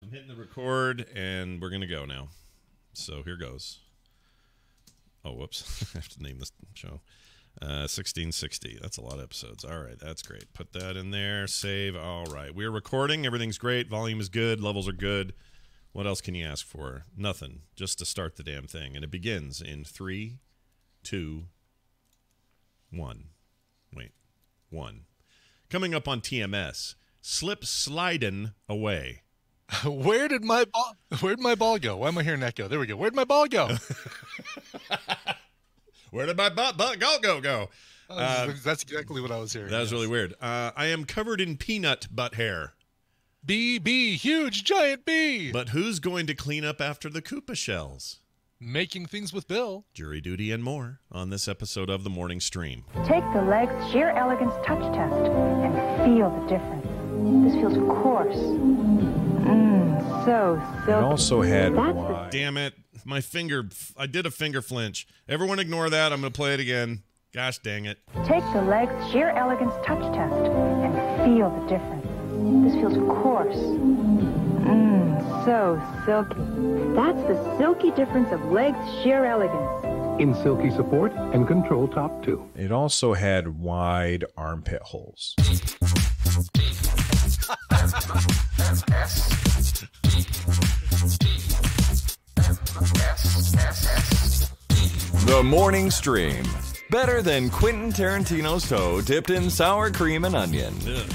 I'm hitting the record, and we're going to go now. So here goes. Oh, whoops. I have to name this show. 1660. That's a lot of episodes. All right, that's great. Put that in there. Save. All right. We're recording. Everything's great. Volume is good. Levels are good. What else can you ask for? Nothing. Just to start the damn thing. And it begins in 3, 2, 1. Wait. 1. Coming up on TMS. Slip slidin' away. Where'd my ball go? Why am I hearing that go? There we go. Where'd my ball go? Where did my butt go? That's exactly what I was hearing. That was really weird. I am covered in peanut butt hair. Bee, huge, giant bee. But who's going to clean up after the Koopa shells? Making things with Bill. Jury duty and more on this episode of The Morning Stream. Take the Legs Sheer Elegance Touch Test and feel the difference. This feels coarse. So silky. It also had wide. Damn it. My finger. I did a finger flinch. Everyone ignore that. I'm going to play it again. Gosh dang it. Take the Legs Sheer Elegance Touch Test and feel the difference. This feels coarse. So silky. That's the silky difference of Legs Sheer Elegance. In silky support and control top 2. It also had wide armpit holes. The Morning Stream. Better than Quentin Tarantino's toe dipped in sour cream and onion. Ugh.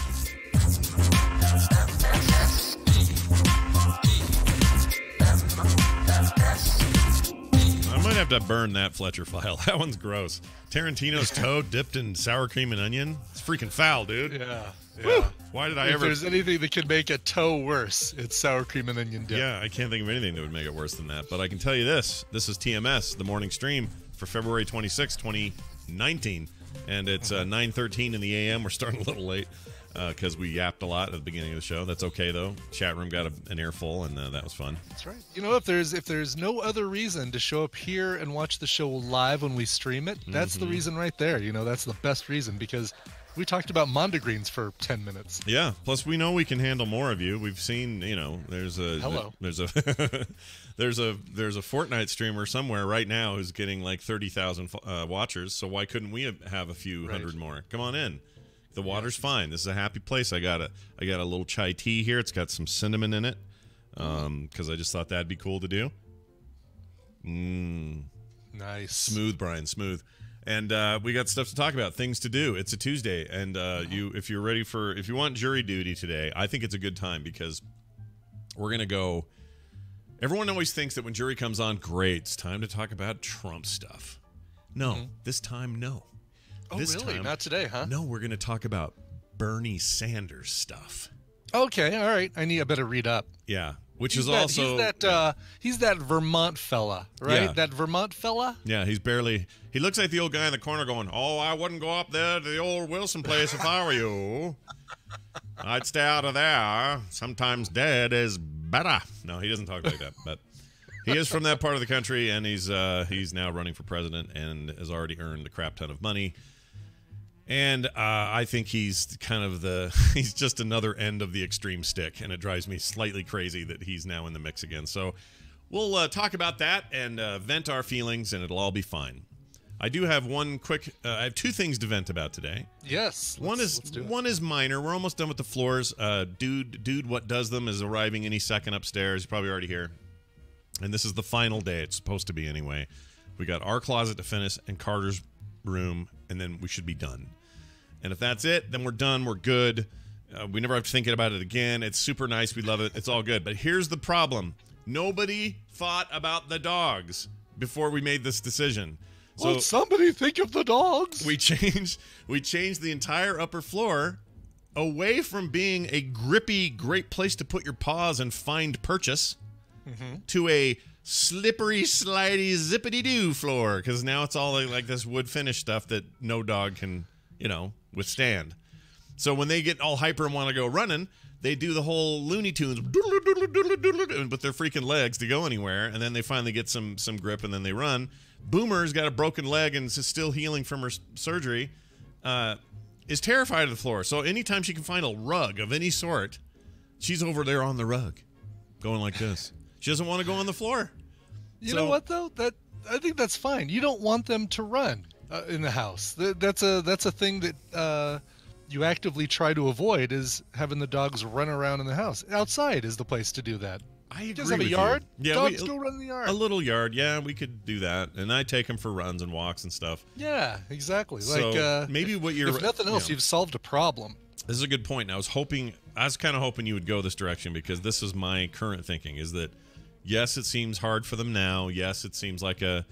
I might have to burn that Fletcher file. That one's gross. Tarantino's toe dipped in sour cream and onion? It's freaking foul, dude. Yeah. Woo! Why did I If ever... there's anything that could make a toe worse, it's sour cream and onion dip. Yeah, I can't think of anything that would make it worse than that. But I can tell you this. This is TMS, The Morning Stream, for February 26, 2019. And it's 9:13 in the a.m. We're starting a little late because we yapped a lot at the beginning of the show. That's okay, though. Chat room got an earful, and that was fun. That's right. You know, if there's no other reason to show up here and watch the show live when we stream it, that's the reason right there. You know, that's the best reason because we talked about mondegreens for 10 minutes. Yeah. Plus, we know we can handle more of you. We've seen, you know, there's a there's a Fortnite streamer somewhere right now who's getting like 30,000 watchers. So why couldn't we have a few hundred more? Come on in. The water's fine. This is a happy place. I got a little chai tea here. It's got some cinnamon in it because I just thought that'd be cool to do. Nice. Smooth, Brian. Smooth. And we got stuff to talk about, things to do. It's a Tuesday, and if you want jury duty today, I think it's a good time because we're gonna go. Everyone always thinks that when jury comes on, great, it's time to talk about Trump stuff. No, this time, no. Oh, this really? time, Not today, huh? No, we're gonna talk about Bernie Sanders stuff. Okay, all right. I better read up. Yeah. Which He's is also he's that Vermont fella, right? Yeah. That Vermont fella. Yeah, he looks like the old guy in the corner going, "Oh, I wouldn't go up there to the old Wilson place if I were you. I'd stay out of there. Sometimes dead is better." No, he doesn't talk like that, but he is from that part of the country, and he's now running for president and has already earned a crap ton of money. And I think he's he's just another end of the extreme stick, and it drives me slightly crazy that he's now in the mix again. So we'll talk about that and vent our feelings, and it'll all be fine. I do have one quick. I have two things to vent about today. Yes. One is minor. We're almost done with the floors. Dude, what does them is arriving any second upstairs. He's probably already here. And this is the final day. It's supposed to be anyway. We got our closet to finish and Carter's room, and then we should be done. And if that's it, then we're done. We're good. We never have to think about it again. It's super nice. We love it. It's all good. But here's the problem. Nobody thought about the dogs before we made this decision. So somebody think of the dogs. We changed the entire upper floor away from being a grippy, great place to put your paws and find purchase to a slippery, slidey, zippity-doo floor, because now it's all like this wood finish stuff that no dog can, withstand. So when they get all hyper and want to go running, they do the whole Looney Tunes with their freaking legs to go anywhere, and then they finally get some grip, and then they run. Boomer's got a broken leg and is still healing from her surgery, is terrified of the floor. So anytime she can find a rug of any sort, she's over there on the rug. going like this. She doesn't want to go on the floor. You know what though? I think that's fine. You don't want them to run in the house. That's a thing that you actively try to avoid, is having the dogs run around in the house. Outside is the place to do that. I agree. Just have a with yard. You. Yeah, dogs go run in the yard. A little yard. Yeah, we could do that. And I take them for runs and walks and stuff. Yeah, exactly. So like maybe what you're. If nothing else, you've solved a problem. This is a good point. I was kind of hoping you would go this direction, because this is my current thinking, is that yes, it seems hard for them now. Yes, it seems like a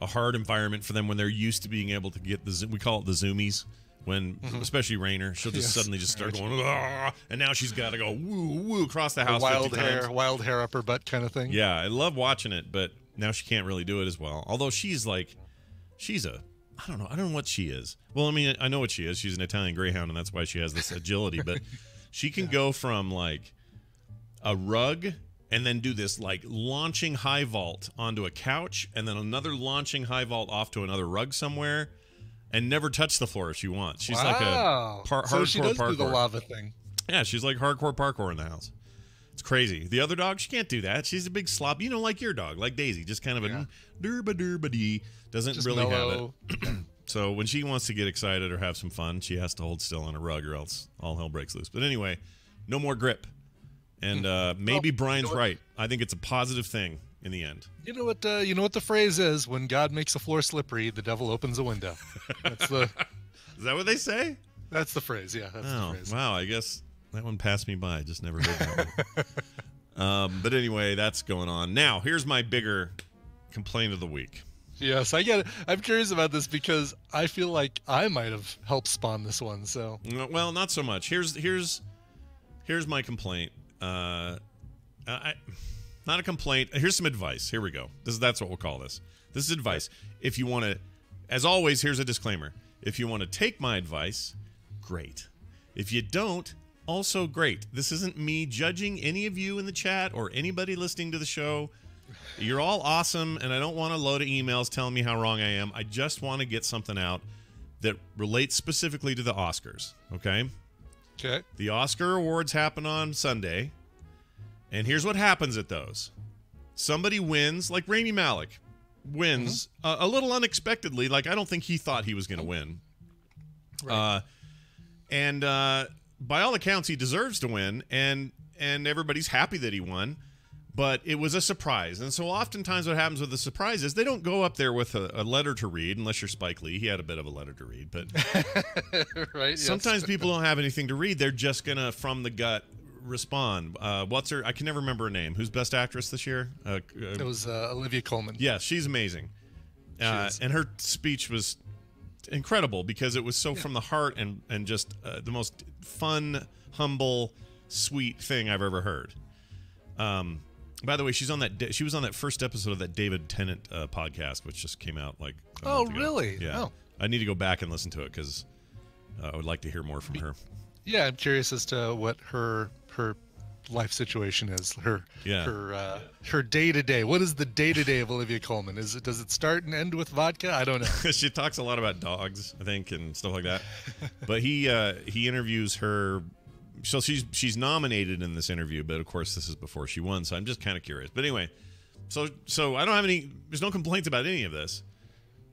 hard environment for them when they're used to being able to get we call it the zoomies, when especially Rainer, she'll just suddenly just start going, "Ah," and now she's got to go woo woo across the house. Wild hair up her butt kind of thing. Yeah, I love watching it, but now she can't really do it as well. Although she's I don't know what she is. Well, I mean, I know what she is. She's an Italian Greyhound, and that's why she has this agility. But she can go from like a rug and then do this like launching high vault onto a couch, and then another launching high vault off to another rug somewhere, and never touch the floor if she wants. She's like a hardcore so she does parkour. do the lava thing. Yeah, she's like hardcore parkour in the house. It's crazy. The other dog, she can't do that. She's a big slob. You know, like your dog, like Daisy, just kind of a derba-derba-dee. Doesn't just really mellow. Have it. So when she wants to get excited or have some fun, she has to hold still on a rug, or else all hell breaks loose. But anyway, no more grip. And maybe Brian's right. I think it's a positive thing in the end. You know what? You know what the phrase is: when God makes a floor slippery, the devil opens a window. That's the. Is that what they say? That's the phrase. Yeah, that's the phrase. Wow. I guess that one passed me by. I just never heard that one. But anyway, that's going on. Now, here's my bigger complaint of the week. Yes, I get it. I'm curious about this because I feel like I might have helped spawn this one. So. Well, not so much. Here's my complaint. Not a complaint. Here's some advice. Here we go. That's what we'll call this. This is advice. If you want to, as always, here's a disclaimer. If you want to take my advice, great. If you don't, also great. This isn't me judging any of you in the chat or anybody listening to the show. You're all awesome, and I don't want a load of emails telling me how wrong I am. I just want to get something out that relates specifically to the Oscars, okay? Okay. The Oscar awards happen on Sunday, and here's what happens at those. Somebody wins, like Rami Malek wins a little unexpectedly. Like, I don't think he thought he was going to win. Right. And by all accounts, he deserves to win, and everybody's happy that he won. But it was a surprise. And so oftentimes what happens with the surprise is they don't go up there with a letter to read, unless you're Spike Lee. He had a bit of a letter to read. But right, sometimes people don't have anything to read. They're just going to, from the gut, respond. What's her? I can never remember her name. Who's Best Actress this year? It was Olivia Colman. Yeah, she's amazing. And her speech was incredible because it was so from the heart and just the most fun, humble, sweet thing I've ever heard. By the way, she was on that first episode of that David Tennant podcast, which just came out like a month ago. Really? Yeah. Oh. I need to go back and listen to it because I would like to hear more from her. Yeah, I'm curious as to what her life situation is. Her day to day. What is the day to day of Olivia Colman? Does it start and end with vodka? I don't know. She talks a lot about dogs, I think, and stuff like that. But he interviews her. So she's nominated in this interview, but of course this is before she won, so I'm just kind of curious. But anyway, so I don't have there's no complaints about any of this.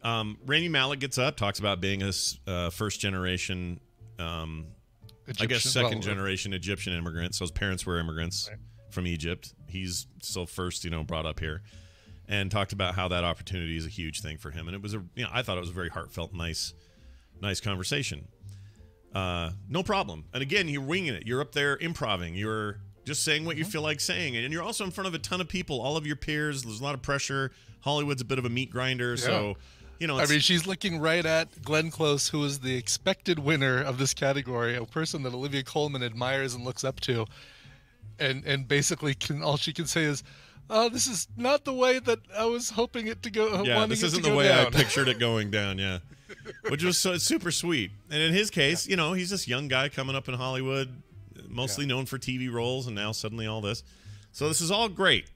Rami Malek gets up, talks about being a first generation, second generation Egyptian immigrant. So his parents were immigrants from Egypt. He's still first, brought up here, and talked about how that opportunity is a huge thing for him. And it was I thought it was a very heartfelt, nice conversation. No problem. And again, you're winging it. You're up there improving. You're just saying what you feel like saying. And you're also in front of a ton of people, all of your peers. There's a lot of pressure. Hollywood's a bit of a meat grinder. Yeah. So, I mean, she's looking right at Glenn Close, who is the expected winner of this category, a person that Olivia Colman admires and looks up to. And basically all she can say is, oh, this is not the way that I was hoping it to go. Yeah, this isn't the way I pictured it going down. Yeah. Which was super sweet. And in his case, he's this young guy coming up in Hollywood, mostly known for TV roles, and now suddenly all this. So this is all great.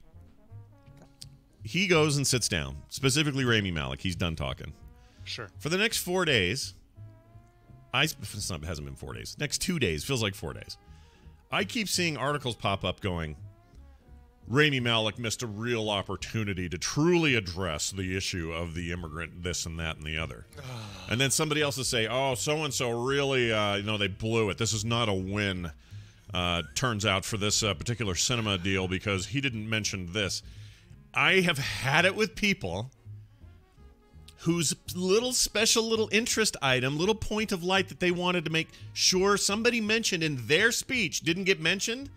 He goes and sits down, specifically Rami Malek. He's done talking. Sure. For the next 4 days, it hasn't been 4 days. Next 2 days, feels like 4 days. I keep seeing articles pop up going, Rami Malek missed a real opportunity to truly address the issue of the immigrant, this and that and the other. And then somebody else will say, oh, so-and-so really, they blew it. This is not a win, turns out, for this particular cinema deal because he didn't mention this. I have had it with people whose little special little interest item, little point of light that they wanted to make sure somebody mentioned in their speech didn't get mentioned.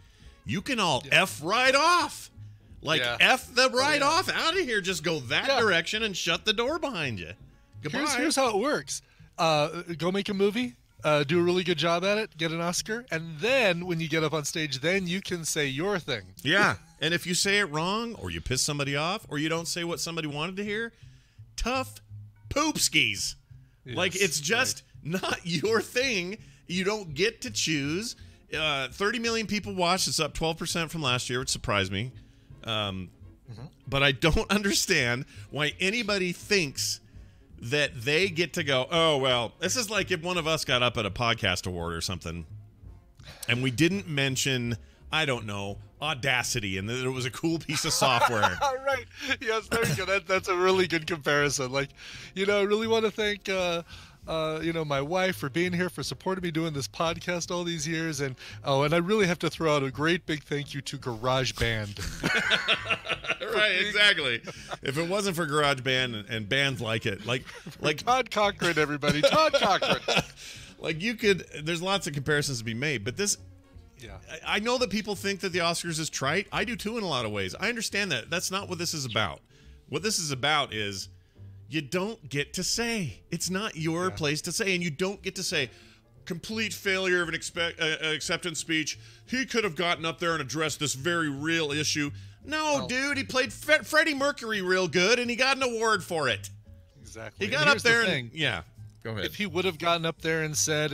You can all F right off. F the right off out of here. Just go that direction and shut the door behind you. Goodbye. Here's how it works. Go make a movie, do a really good job at it, get an Oscar, and then when you get up on stage, then you can say your thing. Yeah, and if you say it wrong, or you piss somebody off, or you don't say what somebody wanted to hear, tough poopskis. Yes, it's just not your thing. You don't get to choose. 30 million people watched. It's up 12% from last year, which surprised me. But I don't understand why anybody thinks that they get to go, oh, well, this is like if one of us got up at a podcast award or something and we didn't mention, I don't know, Audacity and that it was a cool piece of software. Right. Yes, there you go. That's a really good comparison. I really want to thank my wife for being here, for supporting me doing this podcast all these years, and I really have to throw out a great big thank you to GarageBand. Right, exactly. If it wasn't for GarageBand and bands like it, like Todd Cochran, everybody, Todd Cochran. There's lots of comparisons to be made, but this. Yeah. I know that people think that the Oscars is trite. I do too in a lot of ways. I understand that. That's not what this is about. What this is about is you don't get to say. It's not your place to say, and you don't get to say complete failure of an acceptance speech. He could have gotten up there and addressed this very real issue. No, dude, he played Freddie Mercury real good, and he got an award for it. Exactly. He got up there and Go ahead. If he would have gotten up there and said,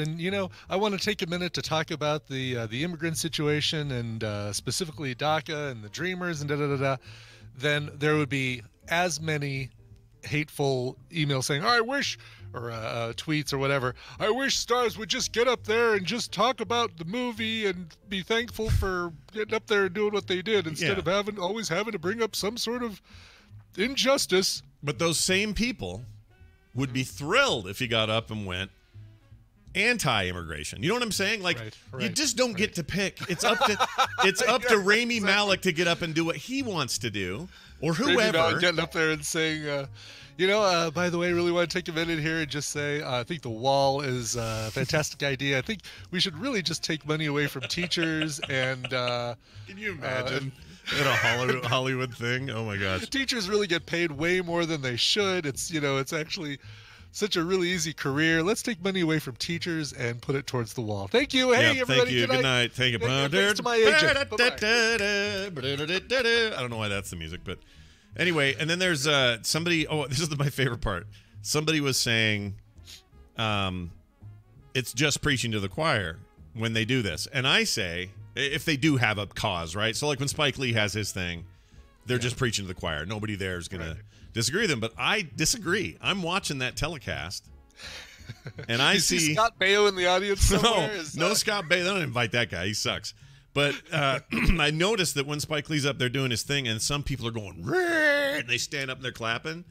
I want to take a minute to talk about the immigrant situation and specifically DACA and the Dreamers and da-da-da-da, then there would be as many hateful emails saying, I wish, or tweets or whatever, I wish stars would just get up there and just talk about the movie and be thankful for getting up there and doing what they did instead of always having to bring up some sort of injustice. But those same people would be thrilled if he got up and went anti-immigration. You know what I'm saying? You just don't get to pick. It's up to Rami Malek to get up and do what he wants to do, or whoever. Rami Malek getting up there and saying, by the way, I really want to take a minute here and just say, I think the wall is a fantastic idea. I think we should really just take money away from teachers and. Can you imagine? In a Hollywood thing? Oh my gosh. Teachers really get paid way more than they should. It's actually such a really easy career. Let's take money away from teachers and put it towards the wall. Thank you. Hey, everybody. Thank you. Good night. Thank you. Thanks to my agent. I don't know why that's the music, but anyway, and then there's somebody, this is my favorite part. Somebody was saying it's just preaching to the choir when they do this. And I say, if they do have a cause, right? So like when Spike Lee has his thing, they're just preaching to the choir. Nobody there is going to disagree with them, but I disagree. I'm watching that telecast, and I see Scott Baio in the audience somewhere. No Scott Baio. They don't invite that guy. He sucks. But I noticed that when Spike Lee's up there doing his thing, and some people are going, and they stand up and they're clapping.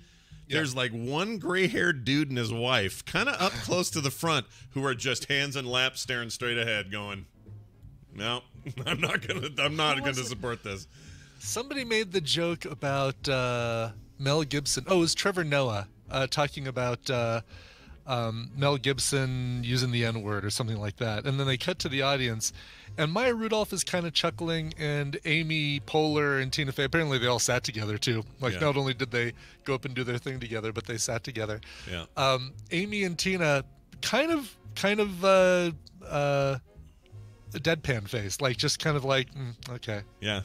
Yeah. There's like one gray-haired dude and his wife, kind of up close to the front, who are just hands in lap, staring straight ahead, going, "No, I'm not gonna support this." Somebody made the joke about Mel Gibson. Oh, it was Trevor Noah talking about Mel Gibson using the N-word or something like that. And then they cut to the audience, and Maya Rudolph is kind of chuckling, and Amy Poehler and Tina Fey, apparently they all sat together too. Not only did they go up and do their thing together, but they sat together. Yeah. Amy and Tina kind of a deadpan face, just kind of okay. Yeah.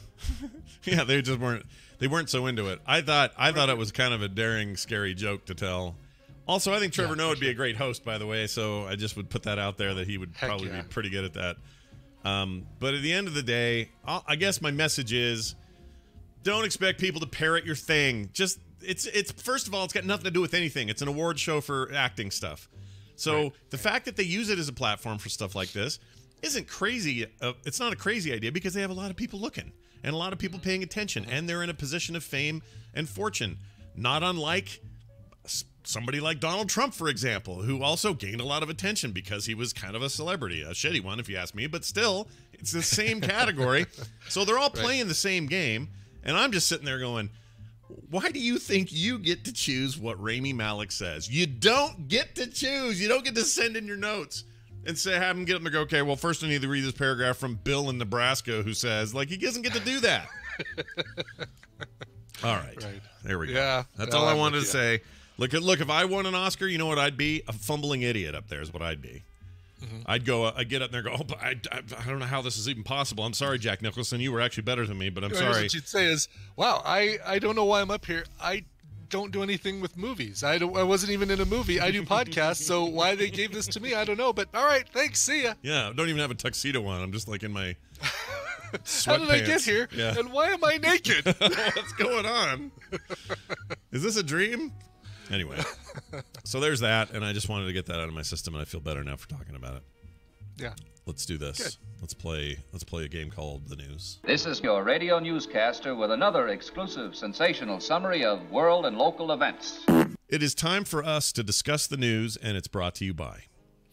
Yeah, they just weren't so into it. I thought it was kind of a daring, scary joke to tell. Also, I think Trevor Noah would be a great host, by the way, so I just would put that out there that he would probably be pretty good at that. But at the end of the day, I guess my message is, don't expect people to parrot your thing. Just it's first of all, it's got nothing to do with anything. It's an award show for acting stuff. So the fact that they use it as a platform for stuff like this isn't crazy. It's not a crazy idea because they have a lot of people looking. and a lot of people paying attention, and they're in a position of fame and fortune, not unlike somebody like Donald Trump, for example, who also gained a lot of attention because he was kind of a celebrity, a shitty one if you ask me, but still, it's the same category. So they're all playing the same game, and I'm just sitting there going, why do you think you get to choose what Rami Malek says? You don't get to choose. You don't get to send in your notes and say, have him get up and go, okay, well, first I need to read this paragraph from Bill in Nebraska who says, like, he doesn't get to do that. All right. There we go. Yeah. That's all I wanted to say. Look, if I won an Oscar, you know what I'd be? A fumbling idiot up there is what I'd be. I'd get up there and go, oh, but I don't know how this is even possible. I'm sorry, Jack Nicholson. You were actually better than me, but I'm sorry. What you'd say is, wow, I don't know why I'm up here. I don't do anything with movies. I wasn't even in a movie. I do podcasts, so why they gave this to me, I don't know. But all right, thanks, see ya. Yeah, I don't even have a tuxedo on. I'm just like in my sweatpants. How did I get here? Yeah. And why am I naked? What's going on? Is this a dream? Anyway, so there's that, and I just wanted to get that out of my system, and I feel better now for talking about it. Yeah. Let's do this. Good. Let's play a game called The News. This is your radio newscaster with another exclusive sensational summary of world and local events. It is time for us to discuss the news, and it's brought to you by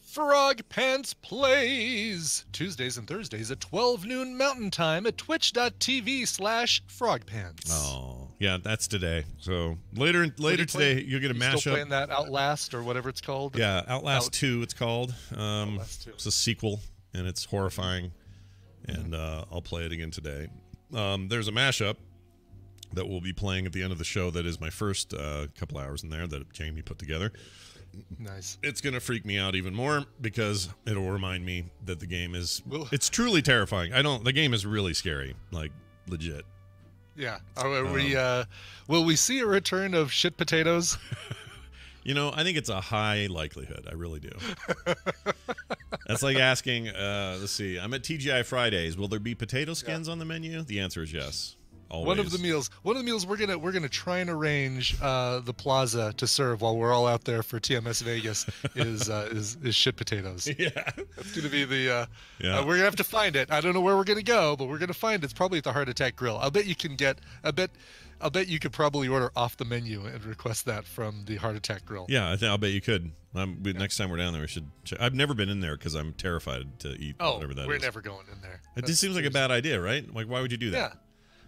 Frog Pants Plays, Tuesdays and Thursdays at 12 noon Mountain Time at twitch.tv/frogpants. Oh, yeah, that's today. So later today, you'll get a mashup. Still playing that Outlast or whatever it's called? Yeah, Outlast 2 it's called. It's a sequel, and it's horrifying, and I'll play it again today. There's a mashup that we'll be playing at the end of the show that is my first couple hours in there that Jamie put together. Nice. It's going to freak me out even more because it'll remind me that the game is... It's truly terrifying. The game is really scary. Like, legit. Yeah. Will we see a return of shit potatoes? I think it's a high likelihood. I really do. That's like asking, let's see, I'm at TGI Fridays. Will there be potato skins on the menu? The answer is yes. Always. One of the meals we're gonna try and arrange the plaza to serve while we're all out there for TMS Vegas is shit potatoes. Yeah, it's gonna be the we're gonna have to find it. I don't know where we're gonna go, but we're gonna find it. It's probably at the Heart Attack Grill. I'll bet you can get. I'll bet you could probably order off the menu and request that from the Heart Attack Grill. Yeah, I'll bet you could. Next time we're down there, we should. I've never been in there because I'm terrified to eat whatever that is. We're never going in there. It just seems like a bad idea, right? Like, why would you do that? Yeah.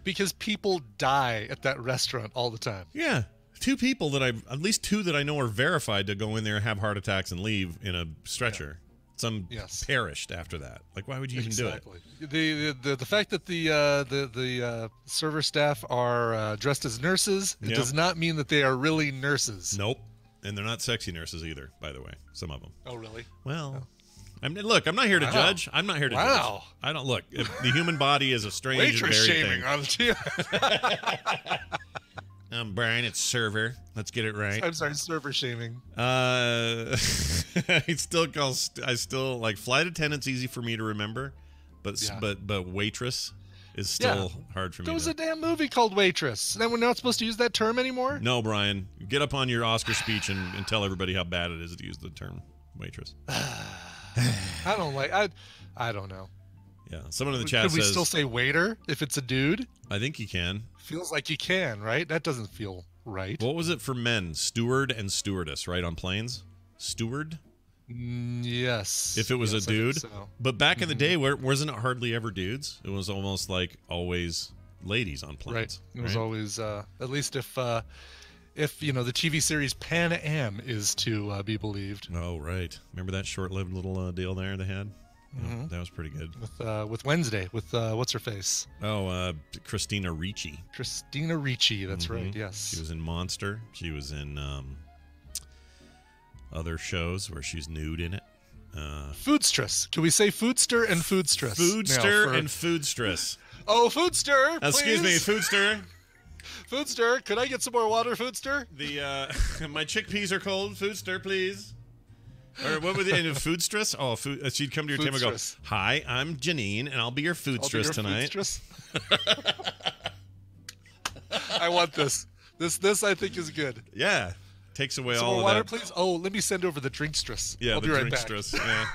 Because people die at that restaurant all the time. Yeah. At least two that I know are verified to go in there and have heart attacks and leave in a stretcher. Yeah. Some perished after that. Like, why would you even do it? The fact that the server staff are dressed as nurses does not mean that they are really nurses. Nope. And they're not sexy nurses either, by the way. Some of them. Oh, really? Well... I'm not here to judge. I'm not here to judge. I don't look. The human body is a strange and varied thing. On the I'm Brian. It's server. Let's get it right. I'm sorry, server shaming. I still like flight attendant's easy for me to remember, but waitress is still hard for me. There was a damn movie called Waitress. Then we're not supposed to use that term anymore? No, Brian. Get up on your Oscar speech and tell everybody how bad it is to use the term waitress. I don't know. Yeah, someone in the chat says... Could we still say waiter if it's a dude? I think you can. Feels like you can, right? That doesn't feel right. What was it for men? Steward and stewardess, right, on planes? Steward? Yes. If it was a dude? So. But back in the day, wasn't it hardly ever dudes? It was almost like always ladies on planes. Right. It was always, at least if the TV series Pan Am is to be believed. Oh, right. Remember that short-lived little deal there they had? Mm-hmm. Yeah, that was pretty good. With Wednesday, with what's her face? Oh, Christina Ricci. Christina Ricci, that's right, yes. She was in Monster. She was in other shows where she's nude in it. Foodstress. Can we say Foodster and Foodstress? Foodster and Foodstress. Oh, Foodster, please. Excuse me, Foodster. Foodster, could I get some more water, Foodster? My chickpeas are cold. Foodster, please. Or what would the Foodstress? Oh, she'd come to your table and go, "Hi, I'm Janine, and I'll be your Foodstress tonight." Foodstress? I want this. This I think is good. Yeah, takes away some all more of water, that. please. Oh, let me send over the drinkstress. Yeah, I'll the be right drinkstress. back. Yeah.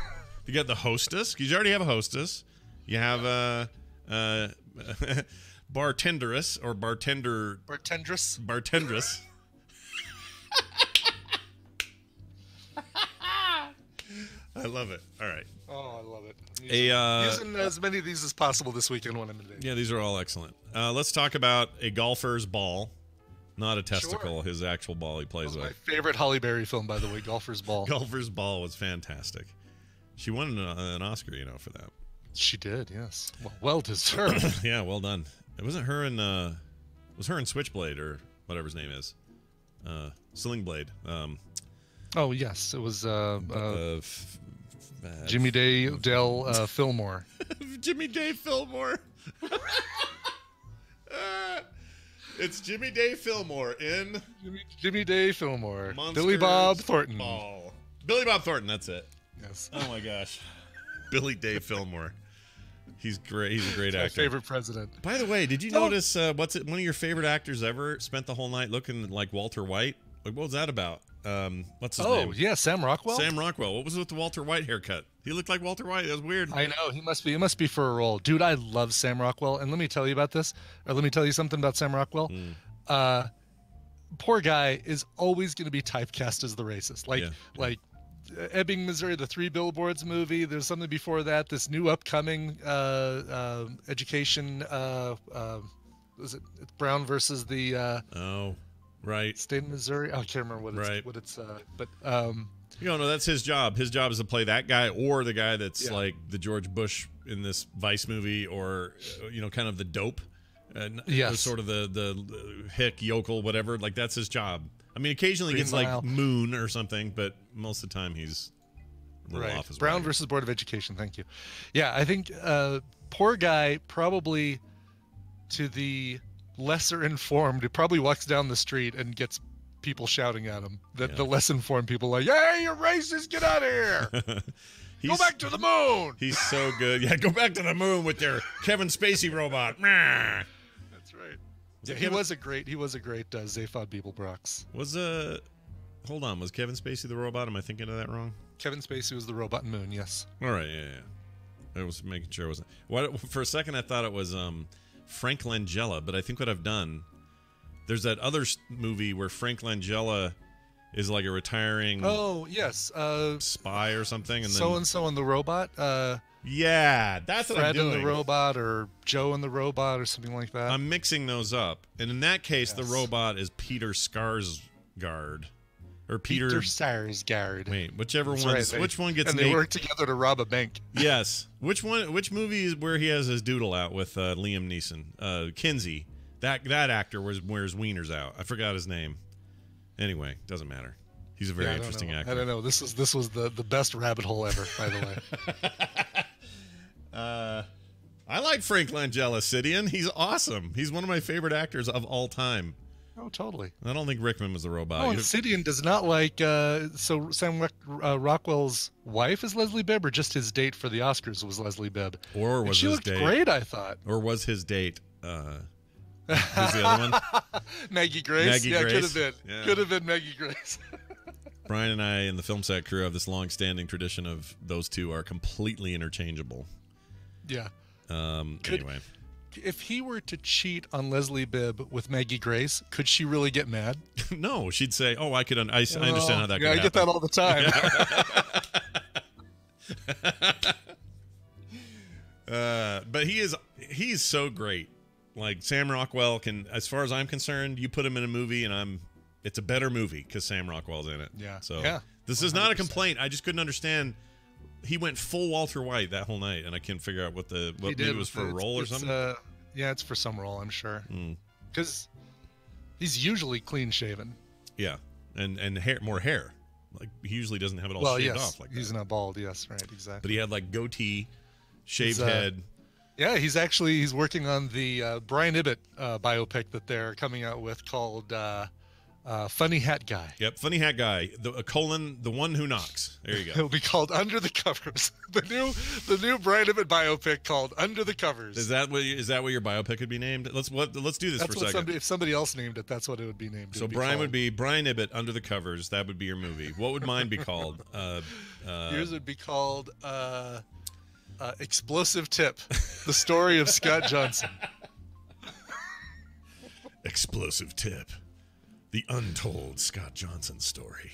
You got the hostess. You already have a hostess. You have bartenderess or bartendress. I love it. All right. Oh, I love it. Using as many of these as possible this weekend when I'm in the Yeah, these are all excellent. Let's talk about a golfer's ball. Not a testicle, Sure. his actual ball he plays with. My favorite Halle Berry film, by the way, Golfer's Ball. Golfer's Ball was fantastic. She won an Oscar, for that. She did, yes. Well deserved. Yeah, well done. It wasn't her in was her in Switchblade or whatever his name is. Sling Blade. Oh yes, it was Jimmy Dale Fillmore. Jimmy Day Fillmore. It's Jimmy Day Fillmore in Jimmy Day Fillmore. Monsters Billy Bob Thornton. Ball. Billy Bob Thornton, that's it. Yes. Oh my gosh. Billy Day Fillmore. He's great. He's a great actor. My favorite president. By the way, did you notice one of your favorite actors ever spent the whole night looking like Walter White? Like, what was that about? What's his name? Oh, yeah, Sam Rockwell. Sam Rockwell. What was with the Walter White haircut? He looked like Walter White. That was weird. I know. It must be for a role. Dude, I love Sam Rockwell. And let me tell you about this. Or let me tell you something about Sam Rockwell. Poor guy is always going to be typecast as the racist. Like Ebbing, Missouri, the Three Billboards movie. There's something before that. This new upcoming education. Was it Brown versus the? Right. State of Missouri. I can't remember what it's. But no, that's his job. His job is to play that guy or the guy that's like the George Bush in this Vice movie, or kind of the dope. Sort of the hick yokel, whatever. Like that's his job. I mean, occasionally he gets like Moon or something, but most of the time he's a little off his Brown wagon. versus Board of Education. Thank you. Yeah, I think poor guy probably to the lesser informed. He probably walks down the street and gets people shouting at him. The less informed people like, "Hey, you're racist! Get out of here! Go back to the moon!" He's so good. Yeah, go back to the moon with your Kevin Spacey robot. That's right. Yeah, he was a great Zaphod Beeblebrox. Hold on, was Kevin Spacey the robot? Am I thinking of that wrong? Kevin Spacey was the robot in Moon. Yes. All right. Yeah. I was making sure it wasn't. For a second, I thought it was Frank Langella, but I think what I've done, there's that other movie where Frank Langella is like a retiring spy or something, and so and the robot. That's what I'm doing. Fred and the robot, or Joe and the robot, or something like that. I'm mixing those up, and in that case, the robot is Peter Skarsgård. Or Peter Sarsgaard. Wait, whichever one. Right, which one gets? And they work together to rob a bank. Yes. Which one? Which movie is where he has his doodle out with Liam Neeson? Kinsey. That actor wears wieners out. I forgot his name. Anyway, doesn't matter. He's a very interesting actor. I don't know. This was the best rabbit hole ever. By the way. I like Frank Langella, Sidian. He's awesome. He's one of my favorite actors of all time. Oh, totally. I don't think Rickman was the robot. Oh, and Sidian does not like. So Sam Rockwell's wife is Leslie Bibb, or just his date for the Oscars was Leslie Bibb? Or was she his looked date great? I thought. Or was his date? Who's the other one? Maggie Grace. Maggie Grace. Could have been. Yeah. Could have been Maggie Grace. Brian and I in the film set crew have this long-standing tradition of those two are completely interchangeable. Yeah. Anyway. If he were to cheat on Leslie Bibb with Maggie Grace, could she really get mad? No, she'd say, "Oh, I understand how that could happen." I get that all the time. But he's so great. Like Sam Rockwell can, as far as I'm concerned, you put him in a movie and it's a better movie because Sam Rockwell's in it. Yeah. So this 100%. is not a complaint. I just couldn't understand. He went full Walter White that whole night, and I can't figure out what maybe it was for a role or something. It's for some role, I'm sure. Because he's usually clean shaven. Yeah, and more hair. Like he usually doesn't have it all shaved off like that. He's not bald. Yes, right, exactly. But he had like goatee, shaved head. Yeah, he's working on the Brian Ibbett biopic that they're coming out with called Funny Hat Guy. Yep, Funny Hat Guy. The one who knocks. There you go. It'll be called Under the Covers. The new Brian Ibbett biopic called Under the Covers. Is that what your biopic would be named? Let's do this for a second. If somebody else named it, that's what it would be named. So Brian would be Brian Ibbett Under the Covers. That would be your movie. What would mine be called? Yours would be called Explosive Tip: The Story of Scott Johnson. Explosive tip. The untold Scott Johnson story.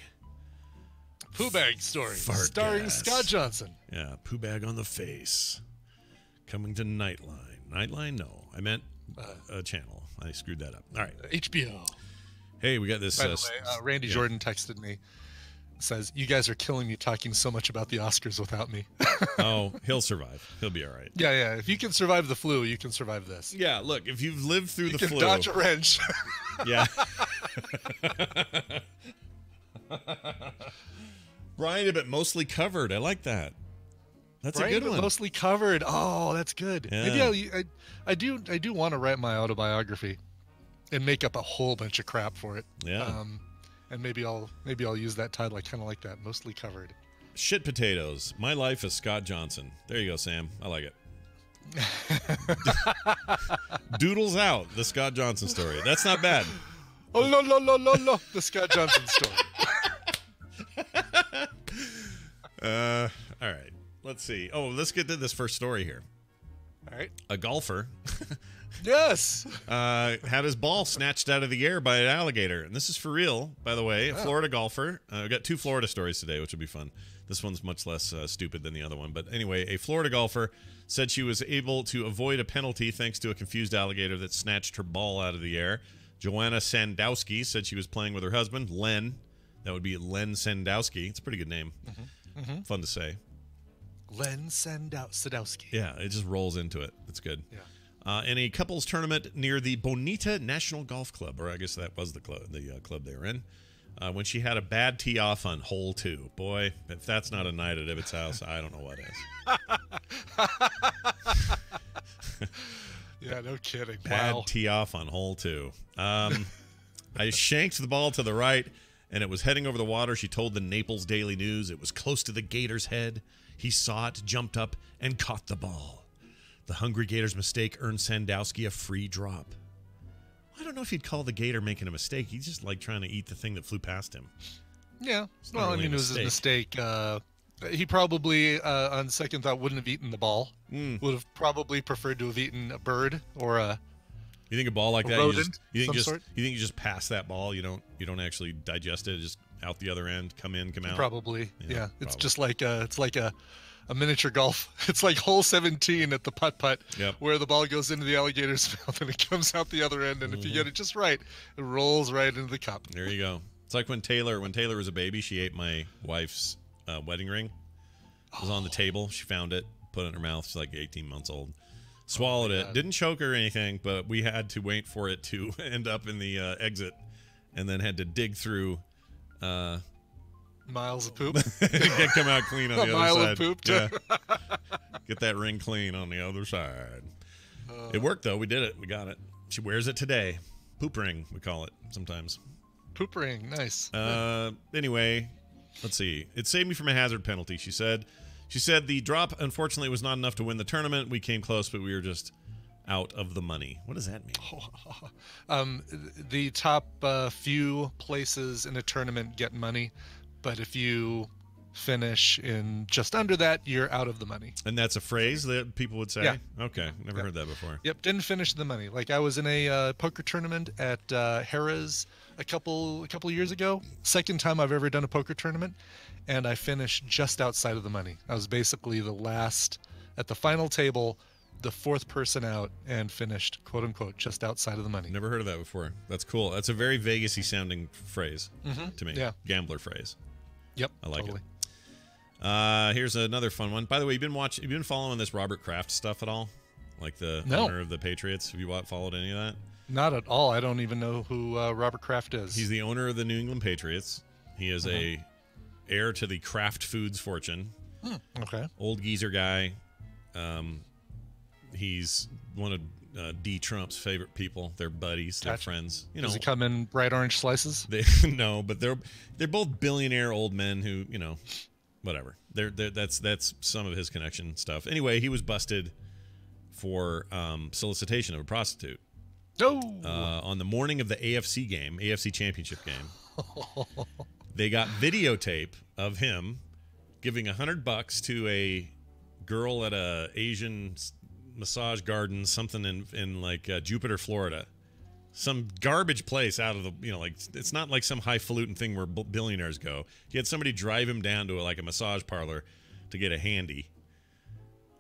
Poo bag story Fart starring gas. Scott Johnson. Yeah, poo bag on the face. Coming to Nightline. Nightline? No, I meant a channel. I screwed that up. All right. HBO. Hey, we got this. By the way, Randy Jordan texted me. Says, you guys are killing me talking so much about the Oscars without me. Oh, he'll survive. He'll be all right. Yeah. If you can survive the flu, you can survive this. Yeah, look, if you've lived through the You flu. can dodge a wrench. Yeah. Brian, but mostly covered. I like that. That's Brian, a good but one. mostly covered. Oh, that's good. Yeah. Maybe I do want to write my autobiography and make up a whole bunch of crap for it. Yeah. And maybe I'll use that title. I kind of like that. Mostly covered. Shit potatoes. My life as Scott Johnson. There you go, Sam. I like it. Doodles out. The Scott Johnson story. That's not bad. Oh, no. The Scott Johnson story. All right. Let's see. Oh, let's get to this first story here. All right. A golfer Yes. had his ball snatched out of the air by an alligator. And this is for real, by the way. A Oh. Florida golfer. We've got 2 Florida stories today, which will be fun. This one's much less stupid than the other one. But anyway, a Florida golfer said she was able to avoid a penalty thanks to a confused alligator that snatched her ball out of the air. Joanna Sandowski said she was playing with her husband, Len. That would be Len Sandowski. It's a pretty good name. Fun to say. Len Sadowski. Yeah, it just rolls into it. It's good. Yeah. In a couples tournament near the Bonita National Golf Club, or I guess that was the club they were in, when she had a bad tee off on hole 2. Boy, if that's not a night at Ibbott's house, I don't know what is. Yeah, no kidding. Bad Wow. tee off on hole 2. I shanked the ball to the right, and it was heading over the water. She told the Naples Daily News it was close to the gator's head. He saw it, jumped up, and caught the ball. The hungry gator's mistake earned Sandowski a free drop. I don't know if he'd call the gator making a mistake. He's just like trying to eat the thing that flew past him. Yeah. not Well, really I mean, a it was his mistake. He probably, on second thought, wouldn't have eaten the ball. Would have probably preferred to have eaten a bird or a. You think a ball like A that? rodent, You some think sort? you just pass that ball? You don't actually digest it. Just out the other end, come in, come out. Probably. Yeah. It's probably. just like a miniature golf. It's like hole 17 at the putt-putt, Yep. where the ball goes into the alligator's mouth and it comes out the other end. And if you get it just right, it rolls right into the cup. There you go. It's like when Taylor was a baby, she ate my wife's wedding ring. It was on the table. She found it, put it in her mouth. She's like 18 months old. Swallowed it. God. Didn't choke her or anything, but we had to wait for it to end up in the exit, and then had to dig through. Miles of poop. Come out clean on the A other mile side. of poop. Yeah. Get that ring clean on the other side. It worked though. We did it. We got it. She wears it today. Poop ring, we call it sometimes. Poop ring. Nice. Anyway, let's see. It saved me from a hazard penalty, she said. She said the drop, unfortunately, was not enough to win the tournament. We came close, but we were just out of the money. What does that mean? The top few places in a tournament get money, but if you finish in just under that, you're out of the money. And that's a phrase that people would say? Yeah. Okay, never heard that before. Yep, didn't finish the money. Like I was in a poker tournament at Harrah's a couple years ago. Second time I've ever done a poker tournament, and I finished just outside of the money. I was basically the last at the final table, the fourth person out, and finished quote unquote just outside of the money. Never heard of that before. That's cool. That's a very Vegas-y sounding phrase to me. Yeah. Gambler phrase. Yep, I like totally. it. Here's another fun one. By the way, you've been following this Robert Kraft stuff at all? Like the No. owner of the Patriots? Have you followed any of that? Not at all. I don't even know who Robert Kraft is. He's the owner of the New England Patriots. He is a heir to the Kraft Foods fortune. Okay. Old geezer guy. He's one of D. Trump's favorite people. They're buddies. They're Gotcha. friends. Does it come in bright orange slices? No, but they're both billionaire old men who, whatever. That's some of his connection stuff. Anyway, he was busted for solicitation of a prostitute. No. On the morning of the AFC Championship game. They got videotape of him giving $100 to a girl at a Asian massage garden, something in like Jupiter, Florida. some garbage place out of the, like, it's not like some highfalutin thing where billionaires go. He had somebody drive him down to like a massage parlor to get a handy.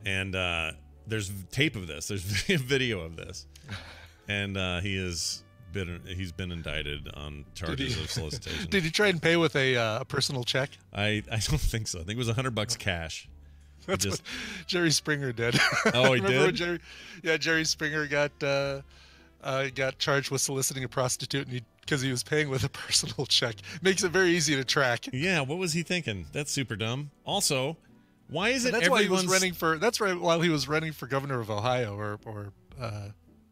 And there's tape of this. There's video of this. And he's been indicted on charges of solicitation. Did he try and pay with a personal check? I don't think so. I think it was $100 cash. That's what Jerry Springer did. Oh, he did? Jerry Springer got charged with soliciting a prostitute, and because he was paying with a personal check. Makes it very easy to track. Yeah, what was he thinking? That's super dumb. Also, why is it that's why he was running for? That's right. While he was running for governor of Ohio or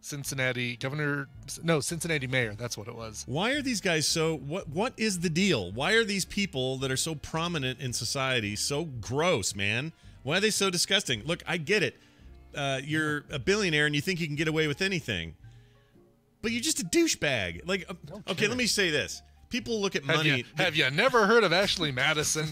Cincinnati mayor. That's what it was. Why are these guys so? What is the deal? Why are these people that are so prominent in society so gross, man? Why are they so disgusting? Look, I get it. You're a billionaire and you think you can get away with anything, but you're just a douchebag. Like, okay, let me say this: people look at money. Have you never heard of Ashley Madison?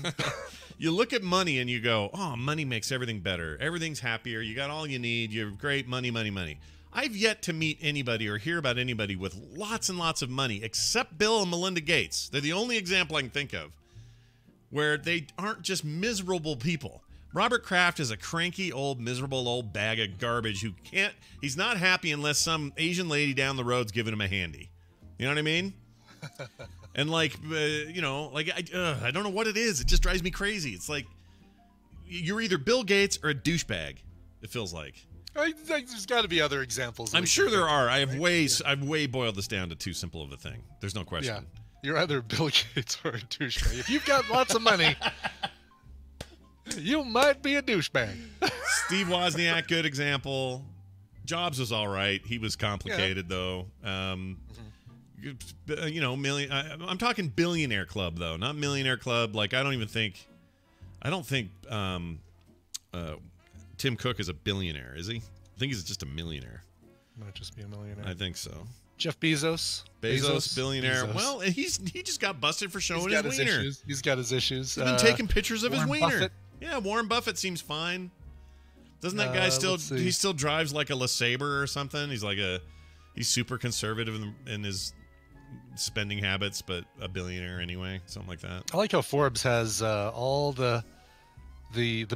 You look at money and you go, "Oh, money makes everything better. Everything's happier. You got all you need. You're great. Money, money, money." I've yet to meet anybody or hear about anybody with lots and lots of money, except Bill and Melinda Gates. They're the only example I can think of where they aren't just miserable people. Robert Kraft is a cranky, old, miserable old bag of garbage who he's not happy unless some Asian lady down the road's giving him a handy. You know what I mean? And like, I don't know what it is. It just drives me crazy. It's like, you're either Bill Gates or a douchebag, it feels like. There's got to be other examples. I'm sure there are. I've way boiled this down to too simple of a thing. There's no question. Yeah, you're either Bill Gates or a douchebag. If you've got lots of money, you might be a douchebag. Steve Wozniak, good example. Jobs was all right. He was complicated though. I'm talking billionaire club though, not millionaire club. Like I don't think Tim Cook is a billionaire, is he? I think he's just a millionaire. Might just be a millionaire. I think so. Jeff Bezos. Billionaire. Bezos. Well, he just got busted for showing his wiener. Issues. He's got his issues. He's been taking pictures of his wiener. Buffett. Yeah, Warren Buffett seems fine. Doesn't that guy he still drives like a LeSabre or something? He's super conservative in his spending habits, but a billionaire anyway, something like that. I like how Forbes has all the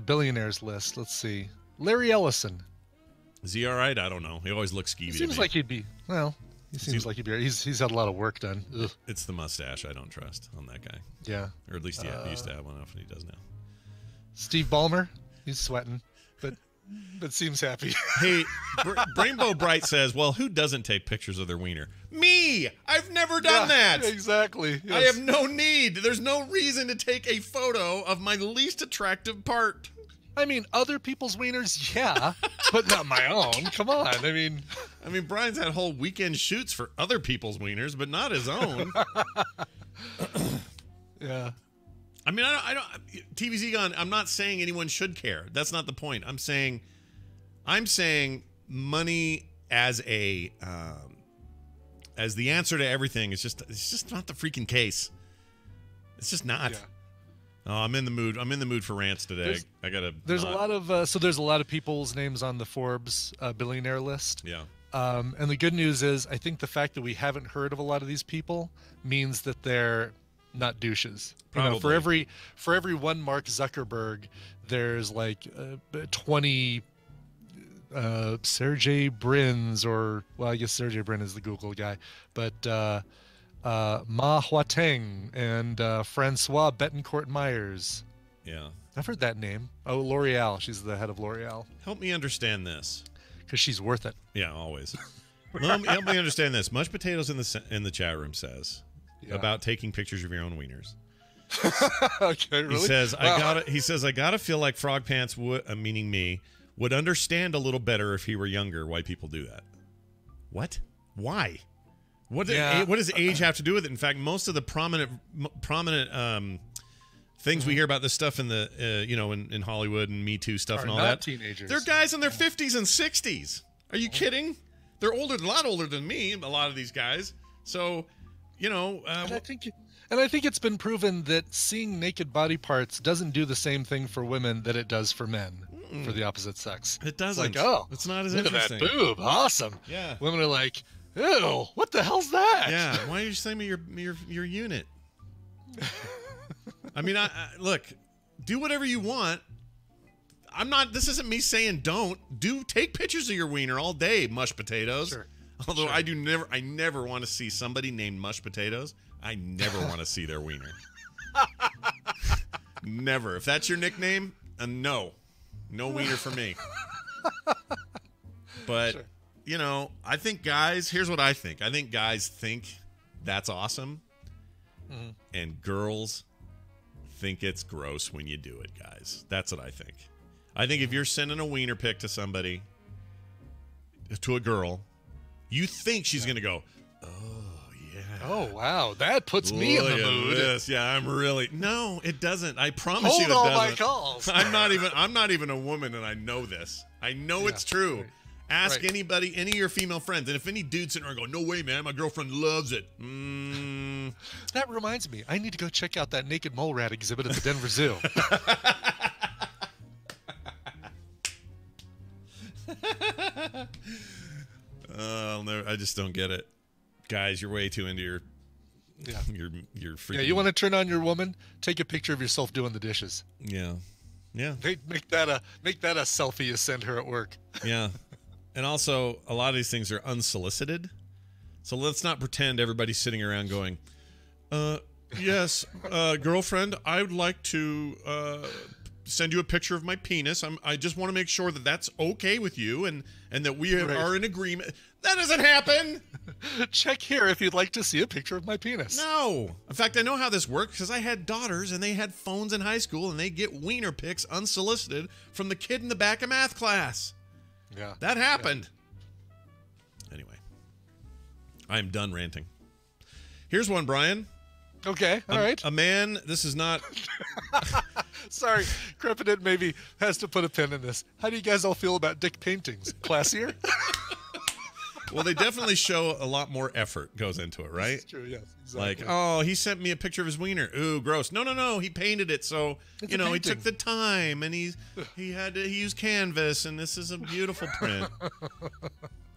billionaires list. Let's see. Larry Ellison. Is he all right? I don't know. He always looks skeevy. He seems like he'd be. Well, he seems like he'd be. He's had a lot of work done. Ugh. It's the mustache I don't trust on that guy. Yeah. Or at least he used to have one off, and he does now. Steve Ballmer. He's sweating, but seems happy. Hey, Rainbow Bright says, "Well, who doesn't take pictures of their wiener? Me. I've never done that. Exactly. Yes. I have no need. There's no reason to take a photo of my least attractive part." I mean, other people's wieners, yeah, but not my own. Come on. I mean, Brian's had whole weekend shoots for other people's wieners, but not his own. Yeah. I mean, I don't. TVZ gone. I'm not saying anyone should care. That's not the point. I'm saying money as the answer to everything. It's just not the freaking case. It's just not. Yeah. Oh, I'm in the mood. I'm in the mood for rants today. There's a lot of people's names on the Forbes billionaire list. Yeah. And the good news is, I think the fact that we haven't heard of a lot of these people means that they're not douches. Probably. For every one Mark Zuckerberg, there's like 20 Sergey Brin's, or well, I guess Sergey Brin is the Google guy, but Ma Huateng and Francois Betancourt Myers. Yeah. I've heard that name. Oh, L'Oreal. She's the head of L'Oreal. Help me understand this. Because she's worth it. Yeah, always. Help me understand this. Much Potatoes in the chat room says about taking pictures of your own wieners. Okay, really? He says, I gotta feel like Frog Pants meaning me, would understand a little better if he were younger why people do that. What? Why? What does age have to do with it? In fact, most of the prominent things we hear about this stuff in the in Hollywood and Me Too stuff and all that, teenagers. They're guys in their 50s and 60s. Are you kidding? They're a lot older than me. A lot of these guys. So, and I think it's been proven that seeing naked body parts doesn't do the same thing for women that it does for men, for the opposite sex. It doesn't. It's like, oh, it's not as look interesting. At that boob, awesome. Yeah. Women are like, Ew, what the hell's that? Yeah, why are you sending me your unit? I mean, look, do whatever you want. This isn't me saying don't. Take pictures of your wiener all day, mashed potatoes. Sure. Although I never want to see somebody named mashed potatoes. I never want to see their wiener. Never. If that's your nickname, no wiener for me. But, sure. I think guys, here's what I think. I think guys think that's awesome. Mm-hmm. And girls think it's gross when you do it, guys. That's what I think. I think if you're sending a wiener pic to somebody, to a girl, you think she's going to go, oh, yeah. Oh, wow. That puts me in the mood. This. Yeah, I'm really. No, it doesn't. I promise you it doesn't. Hold all my calls. I'm not even a woman, and I know this. I know it's true. Right. Ask anybody, any of your female friends, and if any dude's sitting there and go, no way, man, my girlfriend loves it. That reminds me. I need to go check out that naked mole rat exhibit at the Denver Zoo. I just don't get it, guys. You're way too into your freaking. Yeah, you want to turn on your woman? Take a picture of yourself doing the dishes. Yeah. Make that a selfie you send her at work. Yeah, and also a lot of these things are unsolicited, so let's not pretend everybody's sitting around going, yes, girlfriend, I would like to send you a picture of my penis. I just want to make sure that that's okay with you and that we are in agreement. That doesn't happen. Check here if you'd like to see a picture of my penis. No. In fact, I know how this works because I had daughters and they had phones in high school and they get wiener pics unsolicited from the kid in the back of math class. Yeah. That happened. Yeah. Anyway, I am done ranting. Here's one, Brian. Okay, all right. A man, this is not... Sorry, Crepident maybe has to put a pin in this. How do you guys all feel about dick paintings? Classier? Well, they definitely show a lot more effort goes into it, right? That's true, yes, exactly. Like, oh, he sent me a picture of his wiener. Ooh, gross. No, he painted it, so, he took the time, and he used canvas, and this is a beautiful print.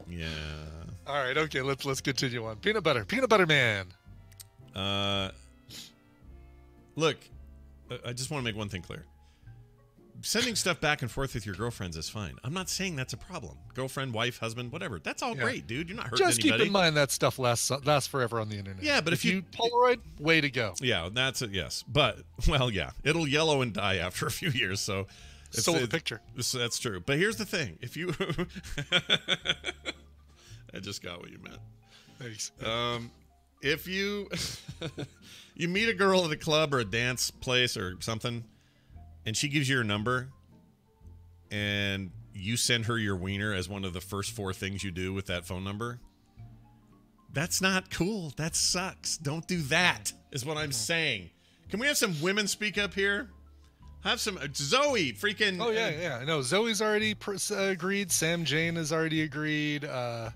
Yeah. All right, okay, let's continue on. Peanut butter man. Look, I just want to make one thing clear. Sending stuff back and forth with your girlfriends is fine. I'm not saying that's a problem. Girlfriend, wife, husband, whatever. That's all great, dude. You're not hurting anybody. Just keep in mind that stuff lasts forever on the internet. Yeah, but if you Polaroid, way to go. Yeah, that's it. Yes, but it'll yellow and die after a few years. So the picture. That's true. But here's the thing: if you, I just got what you meant. Thanks. If you you meet a girl at a club or a dance place or something, and she gives you her number, and you send her your wiener as one of the first 4 things you do with that phone number, that's not cool. That sucks. Don't do that, is what I'm saying. Can we have some women speak up here? Have some... Zoe, freaking... Oh, yeah. I know. Zoe's already agreed. Sam Jane has already agreed. There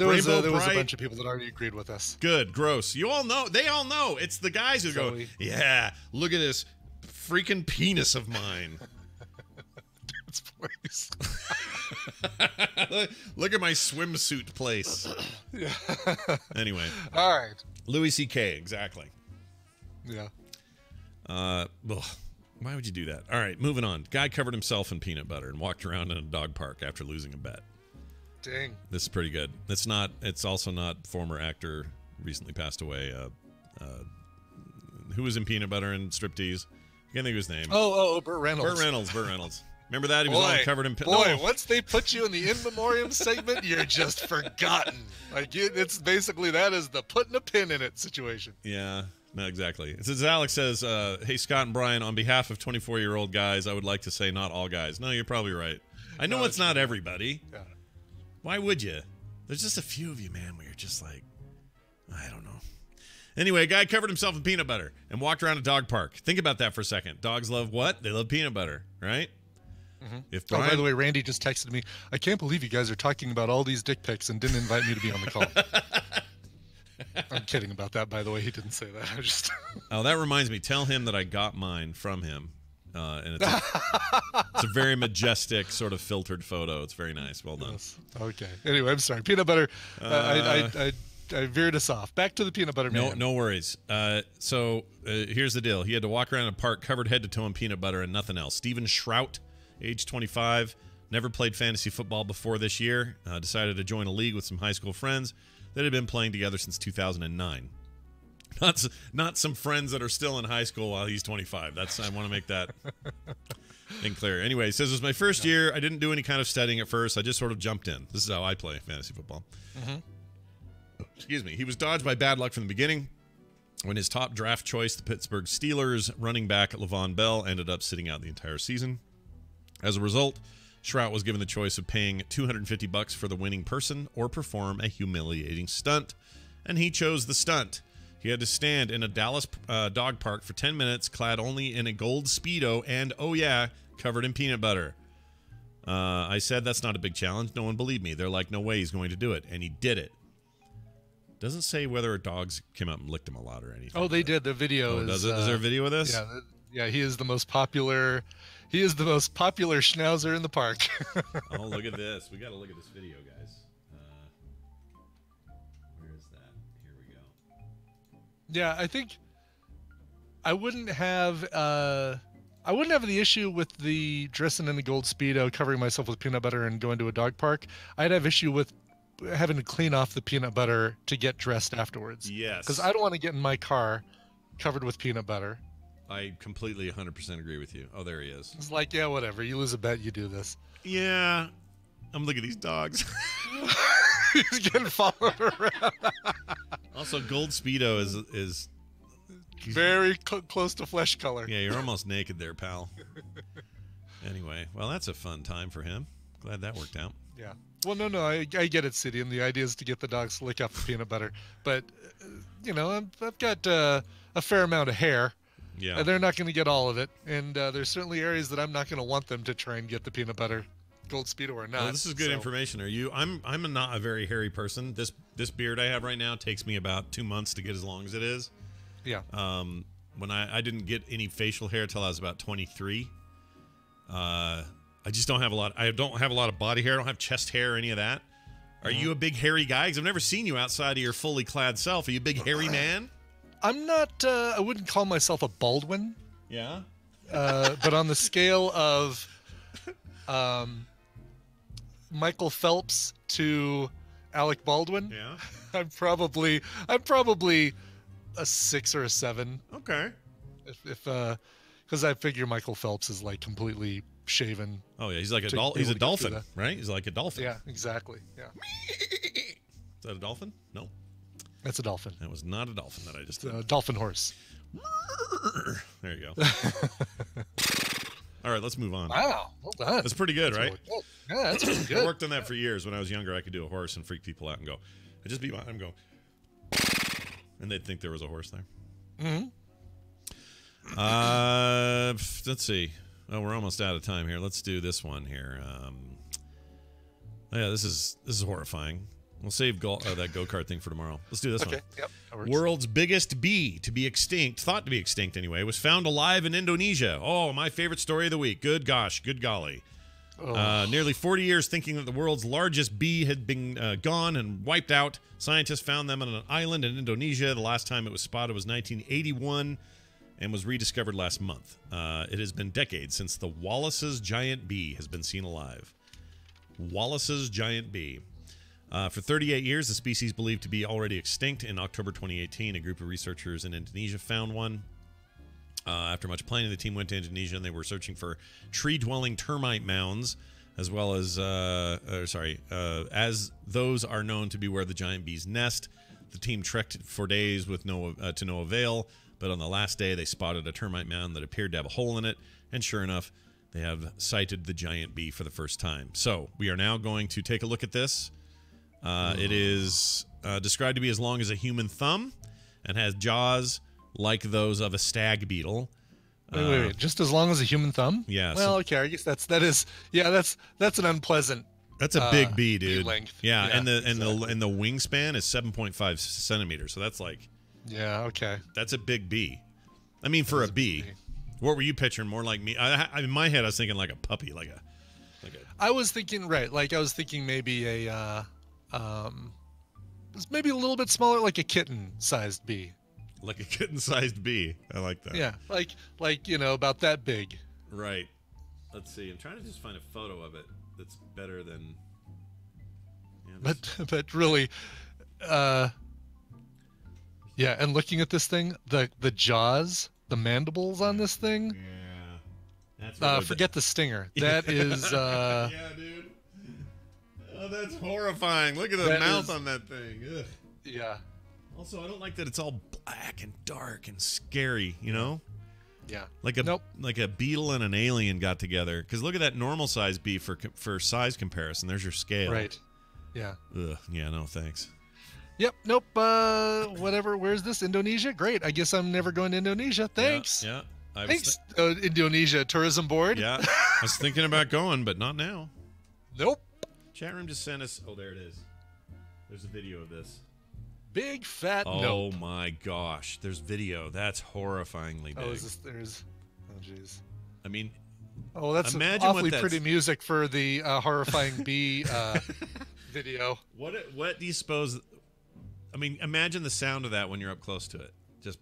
was a bunch of people that already agreed with us. Good, gross. You all know. They all know. It's the guys who go, yeah, look at this freaking penis of mine. Dude's place. Look at my swimsuit place. Yeah. Anyway. All right. Louis C.K., exactly. Yeah. Why would you do that? All right, moving on. Guy covered himself in peanut butter and walked around in a dog park after losing a bet. Dang. This is pretty good. It's also not former actor recently passed away. Who was in Peanut Butter and Striptease? I can't think of his name. Oh, Burt Reynolds. Burt Reynolds. Remember that? He was all covered in... Once they put you in the in memoriam segment, you're just forgotten. It's basically that is the putting a pin in it situation. Yeah, no, exactly. It says, Alex says, hey, Scott and Brian, on behalf of 24-year-old guys, I would like to say not all guys. No, you're probably right. I know it's not everybody. Yeah. Why would you? There's just a few of you, man, where you're just like, I don't know. Anyway, a guy covered himself in peanut butter and walked around a dog park. Think about that for a second. Dogs love what? They love peanut butter, right? Mm-hmm. If Brian... by the way, Randy just texted me, I can't believe you guys are talking about all these dick pics and didn't invite me to be on the call. I'm kidding about that, by the way. He didn't say that. I just... Oh, that reminds me. Tell him that I got mine from him. And it's it's a very majestic, sort of filtered photo. It's very nice. Well done. Yes. Okay. Anyway, I'm sorry. Peanut butter. I veered us off. Back to the peanut butter man. No worries. So here's the deal. He had to walk around a park covered head to toe in peanut butter and nothing else. Steven Shrout, age 25, never played fantasy football before this year. Decided to join a league with some high school friends that had been playing together since 2009. Not some friends that are still in high school while he's 25. I want to make that thing clear. Anyway, he says, it was my first year. I didn't do any kind of studying at first. I just sort of jumped in. This is how I play fantasy football. Excuse me. He was dodged by bad luck from the beginning when his top draft choice, the Pittsburgh Steelers running back Le'Veon Bell, ended up sitting out the entire season. As a result, Shrout was given the choice of paying $250 for the winning person or perform a humiliating stunt, and he chose the stunt. He had to stand in a Dallas dog park for 10 minutes, clad only in a gold Speedo and, oh yeah, covered in peanut butter. I said that's not a big challenge. No one believed me. They're like, no way he's going to do it. And he did it. Doesn't say whether dogs came up and licked him a lot or anything. Oh, they did. The video is... Does it? Is there a video of this? Yeah, he is the most popular... He is the most popular schnauzer in the park. Oh, look at this. We got to look at this video, guys. Where is that? Here we go. Yeah, I think I wouldn't have the issue with the dressing in the gold Speedo, covering myself with peanut butter and going to a dog park. I'd have issue with having to clean off the peanut butter to get dressed afterwards. Yes. Because I don't want to get in my car covered with peanut butter. I completely 100% agree with you. Oh, there he is. It's like, yeah, whatever. You lose a bet, you do this. Yeah. I'm looking at these dogs. He's getting followed around. Also, gold Speedo is very close to flesh color. Yeah, you're almost naked there, pal. Anyway, well, that's a fun time for him. Glad that worked out. Yeah. Well, no, I get it, City, and the idea is to get the dogs to lick off the peanut butter. But, I've got a fair amount of hair. Yeah. And they're not going to get all of it. And there's certainly areas that I'm not going to want them to try and get the peanut butter, gold Speedo or not. Well, this is good information. I'm not a very hairy person. This beard I have right now takes me about 2 months to get as long as it is. Yeah. When I didn't get any facial hair till I was about 23. I just don't have a lot. I don't have a lot of body hair. I don't have chest hair or any of that. Are you a big hairy guy? Because I've never seen you outside of your fully clad self. Are you a big hairy man? I'm not. I wouldn't call myself a Baldwin. Yeah. But on the scale of Michael Phelps to Alec Baldwin, yeah, I'm probably a 6 or a 7. Okay. If because I figure Michael Phelps is like completely shaven. Oh yeah, he's like he's a dolphin, right? He's like a dolphin. Yeah, exactly. Yeah. Is that a dolphin? No. That's a dolphin. That was not a dolphin that I just did. A dolphin horse. There you go. All right, let's move on. Wow, well done. That's pretty good, right? Really good. Yeah, that's pretty good. I worked on that for years. When I was younger, I could do a horse and freak people out and go, I just be I'm go, and they'd think there was a horse there. Let's see. Oh, we're almost out of time here. Let's do this one here. Yeah, this is horrifying. We'll save that go-kart thing for tomorrow. Let's do this one. Yep. World's biggest bee to be extinct, thought to be extinct anyway, was found alive in Indonesia. Oh, my favorite story of the week. Good gosh, good golly. Nearly 40 years thinking that the world's largest bee had been gone and wiped out. Scientists found them on an island in Indonesia. The last time it was spotted was 1981 and was rediscovered last month. It has been decades since the Wallace's giant bee has been seen alive. Wallace's giant bee. For 38 years, the species believed to be already extinct. In October 2018, a group of researchers in Indonesia found one. After much planning, the team went to Indonesia and they were searching for tree-dwelling termite mounds, as well as, as those are known to be where the giant bees nest. The team trekked for days with to no avail, but on the last day, they spotted a termite mound that appeared to have a hole in it, and sure enough, they have sighted the giant bee for the first time. So we are now going to take a look at this. It is described to be as long as a human thumb and has jaws like those of a stag beetle. Wait. Just as long as a human thumb? Yeah. Well, okay. I guess that's an unpleasant. That's a big bee, dude. Length. Yeah, and the wingspan is 7.5 centimeters. So that's like. Yeah. Okay. That's a big bee. I mean, for a bee. What were you picturing? More like me? In my head, I was thinking like a puppy, like a. I was thinking like I was thinking maybe maybe a little bit smaller, like a kitten-sized bee. Like a kitten-sized bee. I like that. Yeah, like about that big. Right. Let's see. I'm trying to just find a photo of it that's better than. Yeah, but really, yeah. And looking at this thing, the jaws, the mandibles on this thing. Yeah. That's really forget the stinger. That is. Yeah, dude. Oh, that's horrifying. Look at the mouth on that thing. Ugh. Yeah. Also, I don't like that it's all black and dark and scary, you know? Yeah. Like a beetle and an alien got together. Because look at that normal size bee for size comparison. There's your scale. Right. Yeah. Ugh. Yeah, no, thanks. Yep. Nope. Whatever. Where's this? Indonesia? Great. I guess I'm never going to Indonesia. Thanks. Yeah. Thanks, Indonesia Tourism Board. Yeah. I was thinking about going, but not now. Nope. Chat room just sent us. Oh, there it is. There's a video of this. Big fat Oh nope. my gosh. There's video. That's horrifyingly big. Oh, is this, there's. Oh, jeez. I mean. Oh, that's awfully pretty music for the horrifying bee video. What do you suppose? I mean, imagine the sound of that when you're up close to it. Just.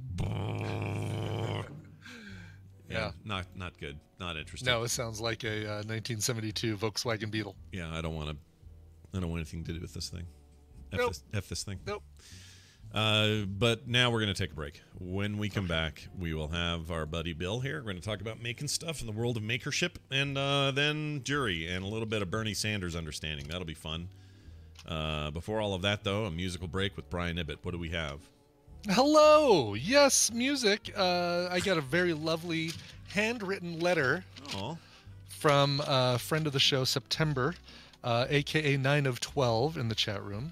Yeah, not good. Not interesting. No, it sounds like a 1972 Volkswagen Beetle. Yeah, I don't want anything to do with this thing. F this thing. Nope. But now we're going to take a break. When we come back, we will have our buddy Bill here. We're going to talk about making stuff in the world of makership, and then jury and a little bit of Bernie Sanders understanding. That'll be fun. Before all of that, though, a musical break with Brian Ibbett. What do we have? Hello. Yes, music. I got a very lovely handwritten letter from a friend of the show, September, a.k.a. 9 of 12 in the chat room.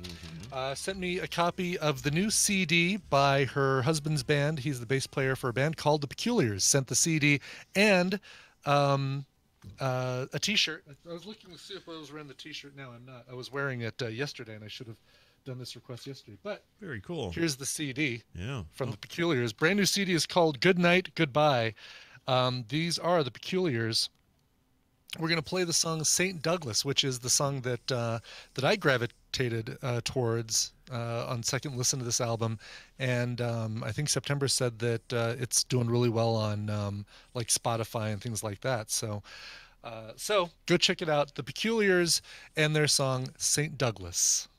Sent me a copy of the new CD by her husband's band. He's the bass player for a band called The Peculiars. Sent the CD and a T-shirt. I was looking to see if I was wearing the T-shirt. Now I'm not. I was wearing it yesterday, and I should have done this request yesterday. But very cool. Here's the CD. Yeah. From The Peculiars. Brand new CD is called Good Night, Goodbye. These are The Peculiars. We're going to play the song St. Douglas, which is the song that I gravitated towards on second listen to this album. And I think September said that it's doing really well on like Spotify and things like that. So go check it out. The Peculiars and their song St. Douglas.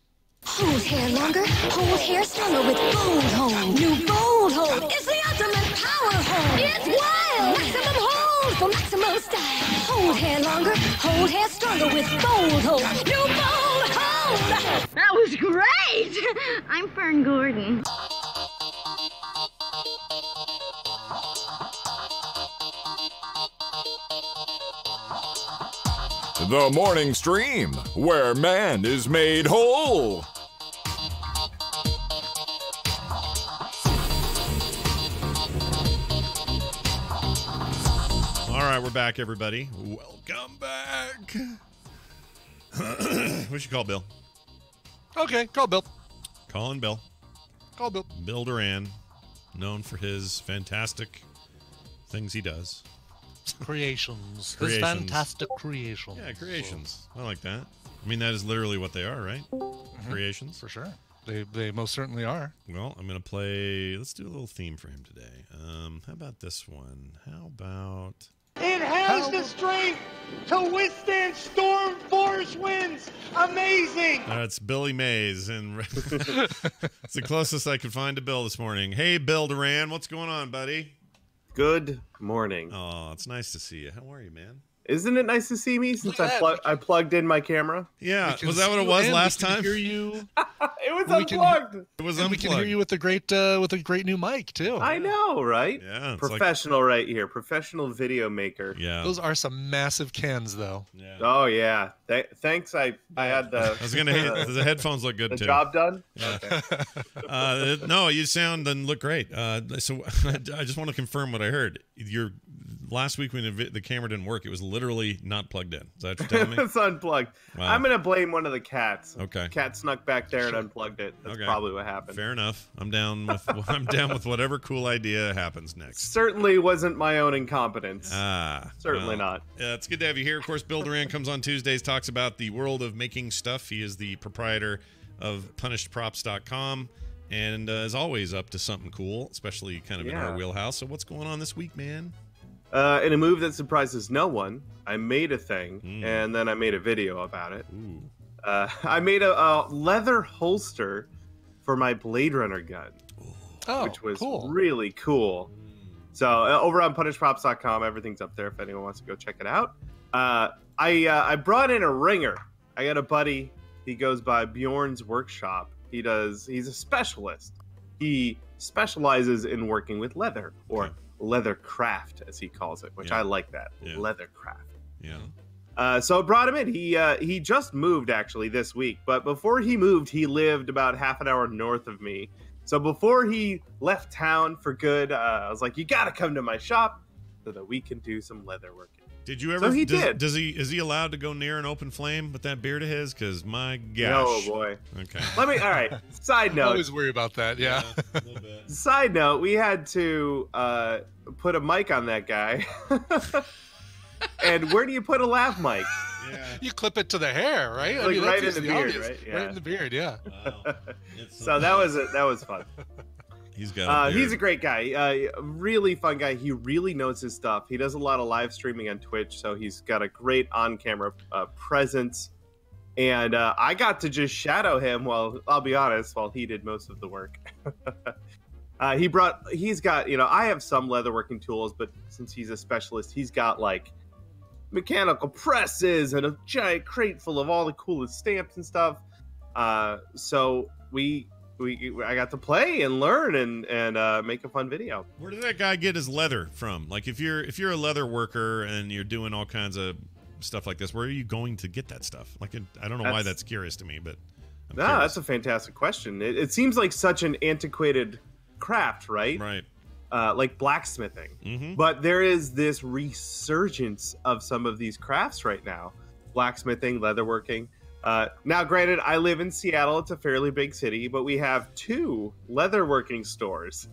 Hold hair longer, hold hair stronger with Bold Hold. New Bold Hold is the ultimate power hold. It's wild! Maximum hold for maximum style. Hold hair longer, hold hair stronger with Bold Hold. New Bold Hold! That was great! I'm Fern Gordon. The Morning Stream, where man is made whole. All right, we're back, everybody. Welcome back. We should call Bill. Okay, call Bill. Calling Bill. Call Bill. Bill Duran, known for his fantastic things he does. Creations. His fantastic creations. Yeah, creations. I like that. I mean, that is literally what they are, right? Creations. For sure. They most certainly are. Well, I'm going to play... Let's do a little theme for him today. How about this one? How about... It has the strength to withstand storm force winds. Amazing. It's Billy Mays, and it's the closest I could find to Bill this morning. Hey, Bill Duran, what's going on, buddy? Good morning. Oh, it's nice to see you. How are you, man? Isn't it nice to see me since I plugged in my camera? Yeah, was that what it was last time? Hear you. It was unplugged. It was unplugged. We can hear you with a great new mic too. I know, right? Yeah, professional right here. Professional video maker. Yeah, those are some massive cans, though. Yeah. Oh yeah. Thanks. I had the. I was gonna hit. The headphones look good the too. Job done. Yeah. Okay. No, you sound and look great. So I just want to confirm what I heard. You're last week when the camera didn't work, it was literally not plugged in. Is that what you're telling me? It's unplugged. Wow. I'm gonna blame one of the cats. Okay. Cat snuck back there and unplugged it. That's probably what happened. Fair enough. I'm down with whatever cool idea happens next. Certainly wasn't my own incompetence. well, Certainly not. It's good to have you here. Of course, Bill Duran comes on Tuesdays, talks about the world of making stuff. He is the proprietor of punishedprops.com. And as always, up to something cool, especially kind of in our wheelhouse. So what's going on this week, man? In a move that surprises no one, I made a thing, and then I made a video about it. I made a leather holster for my Blade Runner gun, which was really cool. So over on punishedprops.com, everything's up there if anyone wants to go check it out. I brought in a ringer. I got a buddy. He goes by Bjorn's Workshop. He's a specialist. He specializes in working with leather, or leather craft, as he calls it, which I like that. Leather craft. Yeah. So I brought him in. He just moved actually this week, but before he moved, he lived about half an hour north of me. So before he left town for good, I was like, you got to come to my shop so that we can do some leather working. Did you ever? So he did. Is he allowed to go near an open flame with that beard of his? Because my gosh. Oh boy. Okay. All right. Side note. I always worry about that. Yeah. A little bit. Side note: we had to put a mic on that guy. And where do you put a lav mic? Yeah. You clip it to the hair, right? Like right in the beard, right? Yeah. Right in the beard, yeah. Wow. So that was fun. He's got. He's a great guy. Really fun guy. He really knows his stuff. He does a lot of live streaming on Twitch, so he's got a great on-camera presence. And I got to just shadow him while he did most of the work. He's got, I have some leatherworking tools, but since he's a specialist, he's got like mechanical presses and a giant crate full of all the coolest stamps and stuff. So I got to play and learn and make a fun video. Where did that guy get his leather from? Like, if you're a leather worker and you're doing all kinds of stuff like this, where are you going to get that stuff? Like, I don't know why that's curious to me, but that's a fantastic question. It seems like such an antiquated craft, right? Right. Like blacksmithing. But there is this resurgence of some of these crafts right now. Blacksmithing, leatherworking. Now, granted, I live in Seattle. It's a fairly big city, but we have 2 leatherworking stores.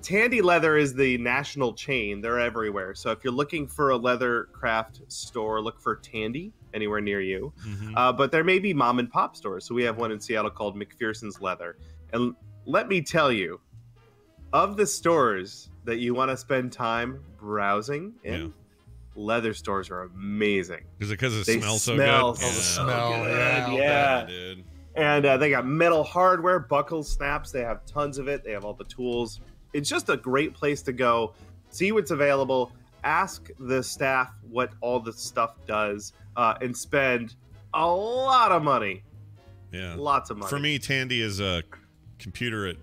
Tandy Leather is the national chain. They're everywhere. So if you're looking for a leather craft store, look for Tandy anywhere near you. But there may be mom and pop stores. So we have one in Seattle called McPherson's Leather. And let me tell you, of the stores that you want to spend time browsing in, leather stores are amazing. Is it because it smells so smell good? The smell, Yeah. Dude. And they got metal hardware, buckles, snaps. They have tons of it. They have all the tools. It's just a great place to go, see what's available, ask the staff what all the stuff does, and spend a lot of money. Yeah. Lots of money. For me, Tandy is a computer at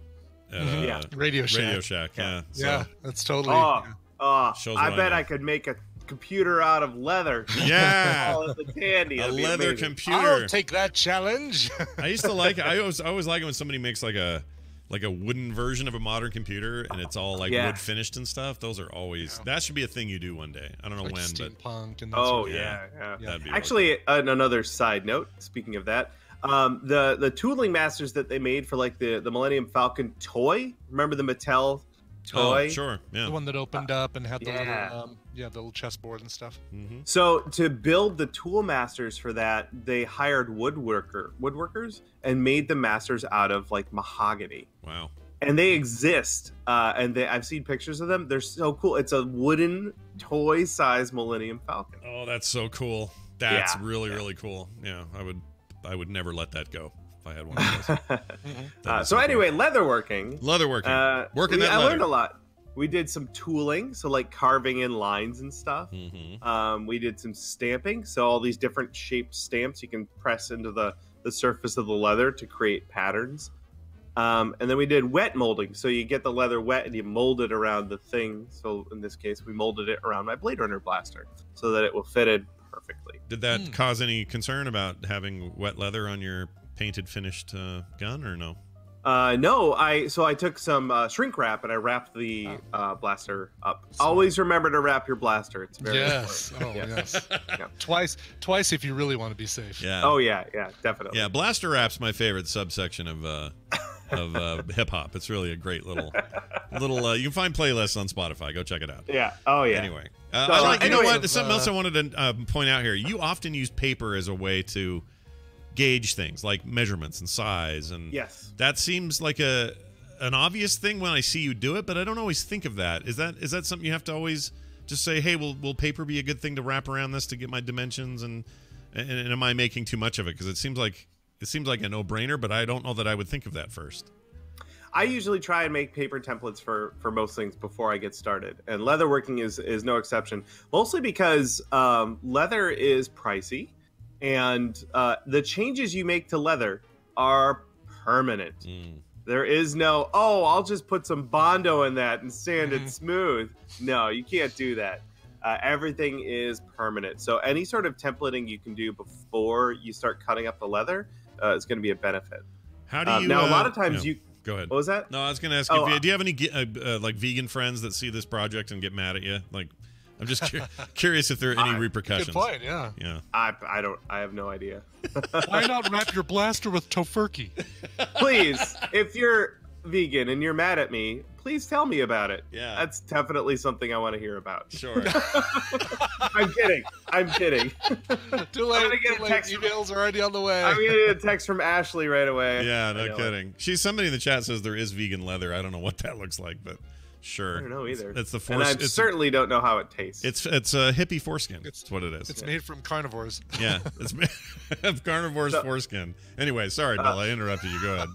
Radio Shack. Radio Shack, yeah. Yeah, So, that's totally... I bet I could make a computer out of leather. Yeah. Call it the Tandy. a That'd be leather amazing. computer. I'll take that challenge. I used to like it. I always like it when somebody makes like a wooden version of a modern computer and it's all like wood finished and stuff. Those are always that should be a thing you do one day. I don't know like when, steampunk but and that sort of that'd be actually another side note. Speaking of that, the tooling masters that they made for like the Millennium Falcon toy. Remember the Mattel toy? Oh, sure, yeah. The one that opened up and had the little chessboard and stuff. So to build the tool masters for that, they hired woodworkers and made the masters out of like mahogany. Wow. And they exist, and I've seen pictures of them. They're so cool. It's a wooden toy-sized Millennium Falcon. Oh, that's so cool. That's really cool. Yeah, I would never let that go if I had one of those. So anyway, leatherworking. Working that I leather. learned a lot. We did some tooling, so like carving in lines and stuff. We did some stamping, so all these different shaped stamps you can press into the surface of the leather to create patterns. And then we did wet molding, so you get the leather wet and you mold it around the thing. So in this case, we molded it around my Blade Runner blaster so that it will fit in perfectly. Did that cause any concern about having wet leather on your painted, finished gun, or no? No, I took some shrink wrap and I wrapped the blaster up. Always remember to wrap your blaster. It's very important. Yes. Yeah. Twice if you really want to be safe. Yeah. Oh yeah, definitely. Yeah, blaster wrap's my favorite subsection of hip hop. It's really a great little. You can find playlists on Spotify. Go check it out. Yeah. Oh yeah. Anyway, you know what? Something else I wanted to point out here. You often use paper as a way to gauge things like measurements and size, and yes, that seems like an obvious thing when I see you do it, but I don't always think of that. Is that something you have to always just say, hey, will paper be a good thing to wrap around this to get my dimensions, and am I making too much of it? Because it seems like a no-brainer, but I don't know that I would think of that first. I usually try and make paper templates for most things before I get started, and leatherworking is no exception. Mostly because leather is pricey, and the changes you make to leather are permanent. There is no, I'll just put some Bondo in that and sand it smooth. No, you can't do that. Everything is permanent. So any sort of templating you can do before you start cutting up the leather is going to be a benefit. How do you? Now, a lot of times you. Go ahead. What was that? No, I was going to ask you. Do you have any like vegan friends that see this project and get mad at you? Like, I'm just curious if there are any repercussions. Good point. Yeah. Yeah. I don't. I have no idea. Why not wrap your blaster with tofurkey? Please, if you're vegan and you're mad at me, please tell me about it. Yeah. That's definitely something I want to hear about. Sure. I'm kidding. Too late. Emails are already on the way. I'm going to get a text from Ashley right away. Yeah, no kidding. Somebody in the chat says there is vegan leather. I don't know what that looks like, but sure. I don't know either. It's the and I certainly don't know how it tastes. It's a hippie foreskin. That's what it is. It's made from carnivores. Yeah, it's made of carnivores foreskin. Anyway, sorry, Bill. I interrupted you. Go ahead.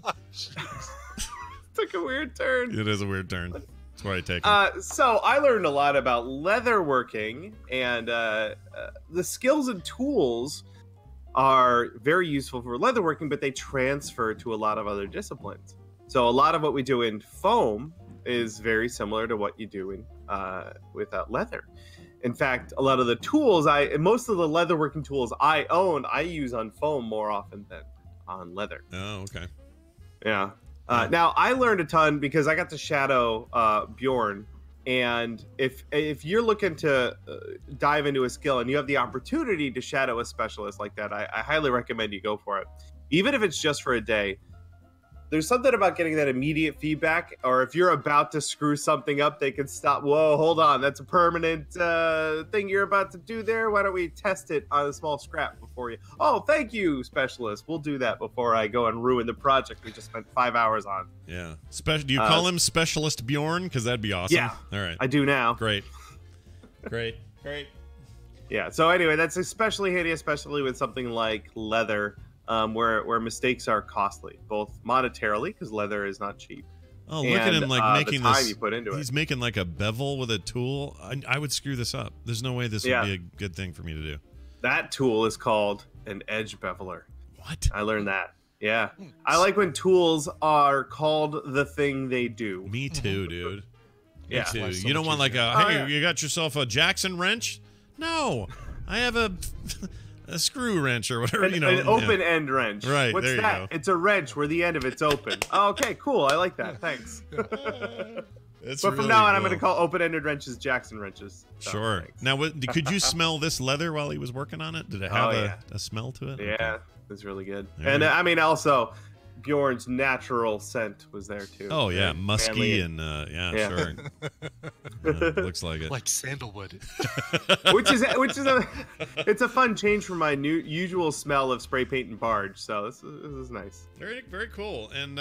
Took a weird turn. It is a weird turn. That's why I take it. So I learned a lot about leatherworking, and the skills and tools are very useful for leatherworking, but they transfer to a lot of other disciplines. So a lot of what we do in foam is very similar to what you do in with leather. In fact, a lot of the tools most of the leatherworking tools I own, I use on foam more often than on leather. Oh, okay. Yeah. Now I learned a ton because I got to shadow Bjorn, and if you're looking to dive into a skill and you have the opportunity to shadow a specialist like that, I highly recommend you go for it, even if it's just for a day. There's something about getting that immediate feedback, or if you're about to screw something up, they can stop. Whoa, hold on, that's a permanent thing you're about to do there. Why don't we test it on a small scrap before you? Oh, thank you, specialist. We'll do that before I go and ruin the project we just spent 5 hours on. Yeah. Do you call him Specialist Bjorn? Because that'd be awesome. Yeah. All right. I do now. Great. Yeah. So anyway, that's especially handy, especially with something like leather. Where mistakes are costly, both monetarily, because leather is not cheap. Oh, look at him making the time this. You put into he's making like a bevel with a tool. I would screw this up. There's no way this would be a good thing for me to do. That tool is called an edge beveler. What? I learned that. Yeah. I like when tools are called the thing they do. Me too, dude. Yeah. Me too. You don't want like you got yourself a Jackson wrench? No. I have a screw wrench or whatever, an open end wrench. Right. What's there you that? go. It's a wrench where the end of it's open. Oh, okay, cool. I like that. Thanks. But from really now on, cool. I'm going to call open-ended wrenches Jackson wrenches. So, sure. thanks. Now, could you smell this leather while he was working on it? Did it have a smell to it? Yeah, Okay. it was really good. There And you go. I mean, also, Bjorn's natural scent was there too. Oh yeah, musky manly. and sure. Looks like it. Like sandalwood. which is it's a fun change from my usual smell of spray paint and barge. So this is nice. Very very cool. And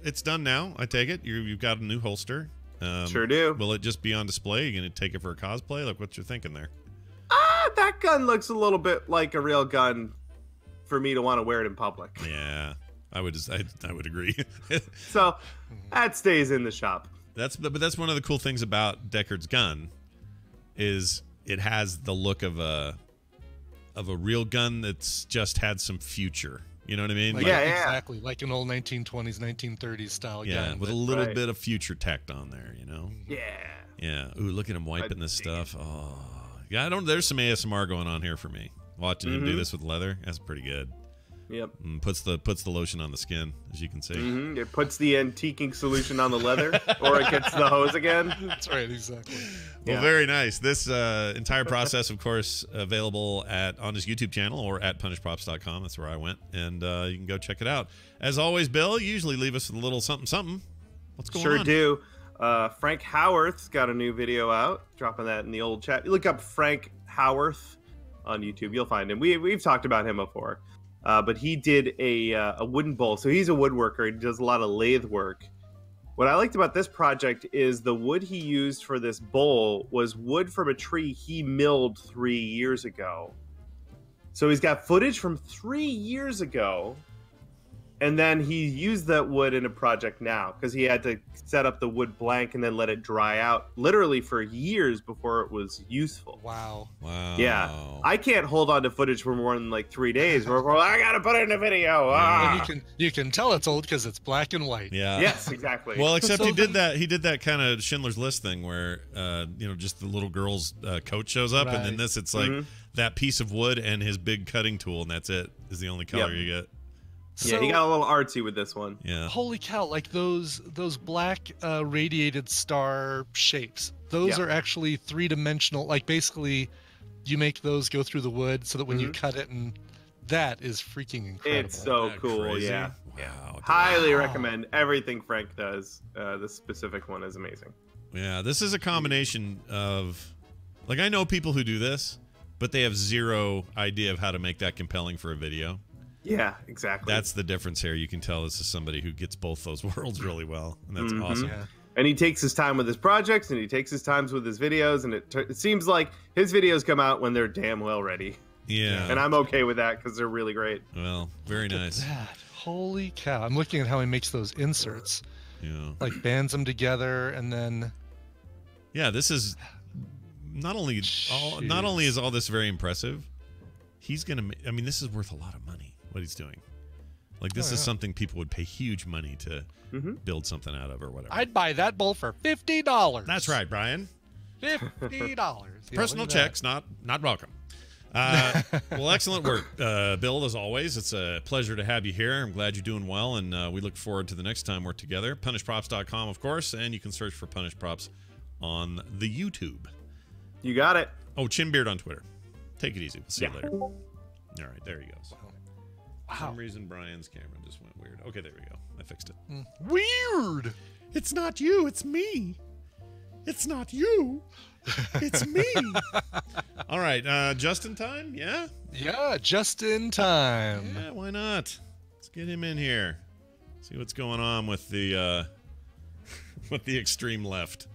it's done now. I take it you've got a new holster. Sure do. Will it just be on display? Are you gonna take it for a cosplay? Like what you're thinking there? That gun looks a little bit like a real gun for me to want to wear it in public. Yeah. I would agree. So that stays in the shop. But that's one of the cool things about Deckard's gun is it has the look of a real gun that's just had some future. You know what I mean? Like, exactly. Like an old 1920s, 1930s style gun. Yeah, with a little bit of future tacked on there, you know? Yeah. Yeah. Ooh, look at him wiping this stuff. Oh. Yeah, there's some ASMR going on here for me. Watching him do this with leather. That's pretty good. Yep. And puts the lotion on the skin, as you can see. It puts the antiquing solution on the leather, or it gets the hose again. That's right, exactly. Well, very nice. This entire process, of course, available on his YouTube channel or at punishprops.com. That's where I went, and you can go check it out. As always, Bill, you usually leave us with a little something. What's going on? Sure do. Frank Howarth's got a new video out. Dropping that in the old chat. You look up Frank Howarth on YouTube, you'll find him. We've talked about him before, but he did a wooden bowl. So he's a woodworker. He does a lot of lathe work. What I liked about this project is the wood he used for this bowl was wood from a tree he milled 3 years ago. So he's got footage from 3 years ago, and then he used that wood in a project now because he had to set up the wood blank and then let it dry out literally for years before it was useful. Wow. Yeah. I can't hold on to footage for more than like 3 days before I got to put it in a video. And you can tell it's old because it's black and white. Yeah. Yes, exactly. Well, except he did that kind of Schindler's List thing where, just the little girl's coat shows up, and then it's like that piece of wood and his big cutting tool, and that's it. Is the only color you get. Yeah, he got a little artsy with this one. Yeah. Holy cow! Like those black radiated star shapes. Those are actually 3-dimensional. Like basically, you make those go through the wood so that when you cut it, and that is freaking incredible. It's so cool. Crazy? Yeah. Wow. Highly recommend everything Frank does. This specific one is amazing. Yeah, this is a combination of, like, I know people who do this, but they have zero idea of how to make that compelling for a video. Yeah, exactly. That's the difference here. You can tell this is somebody who gets both those worlds really well, and that's awesome. Yeah. And he takes his time with his projects, and he takes his times with his videos, and it seems like his videos come out when they're damn well ready. Yeah. And I'm okay with that because they're really great. Well, very nice. That. Holy cow! I'm looking at how he makes those inserts. Yeah. Like bands them together, and then. Yeah, this is not only is all this very impressive. He's gonna. I mean, this is worth a lot of money. What he's doing, like this is something people would pay huge money to build something out of or whatever. I'd buy that bowl for $50. That's right, Brian. $50. Personal checks, not welcome. Well, excellent work, Bill. As always, it's a pleasure to have you here. I'm glad you're doing well, and we look forward to the next time we're together. PunishProps.com, of course, and you can search for Punish Props on the YouTube. You got it. Oh, Chinbeard on Twitter. Take it easy. We'll see you later. All right, there he goes. For some reason, Brian's camera just went weird. Okay, there we go. I fixed it. Weird. It's not you. It's me. It's not you. It's me. All right, just in time? Yeah? Yeah, just in time. Yeah, why not? Let's get him in here. See what's going on with the with the extreme left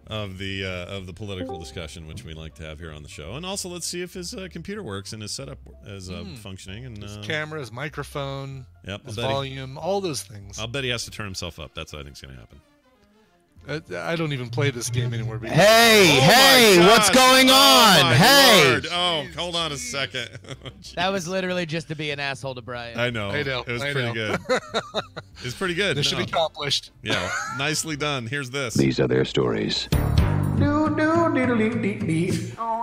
of the political discussion, which we like to have here on the show. And also, let's see if his computer works and his setup is functioning. And his camera, his microphone, yep, his volume, all those things. I'll bet he has to turn himself up. That's what I think is going to happen. I don't even play this game anymore. Hey, what's going on? Hey! Lord. Oh, hold on a second. That was literally just to be an asshole to Brian. I know. It was pretty good. It was pretty good. Mission accomplished. Yeah, nicely done. Here's this. These are their stories. Oh,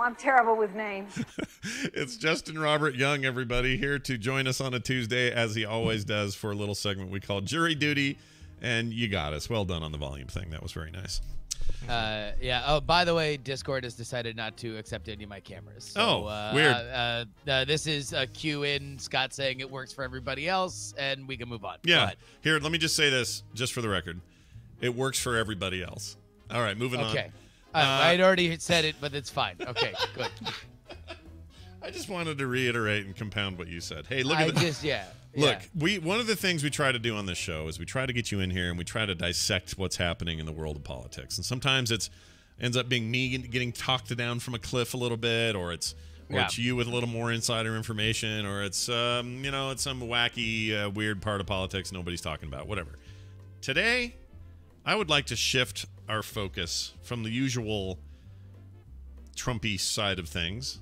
I'm terrible with names. It's Justin Robert Young, everybody, here to join us on a Tuesday, as he always does, for a little segment we call Jury Duty. And you got us. Well done on the volume thing. That was very nice. Yeah. Oh, by the way, Discord has decided not to accept any of my cameras. So, weird. This is a cue in Scott saying it works for everybody else, and we can move on. Yeah. Here, let me just say this, just for the record. It works for everybody else. All right, moving on. Okay. I'd already said it, but it's fine. Okay, good. I just wanted to reiterate and compound what you said. Hey, look at this. Look, one of the things we try to do on this show is we try to get you in here and we try to dissect what's happening in the world of politics. And sometimes it ends up being me getting talked down from a cliff a little bit, or it's you with a little more insider information, or it's it's some wacky, weird part of politics nobody's talking about. Whatever. Today, I would like to shift our focus from the usual Trumpy side of things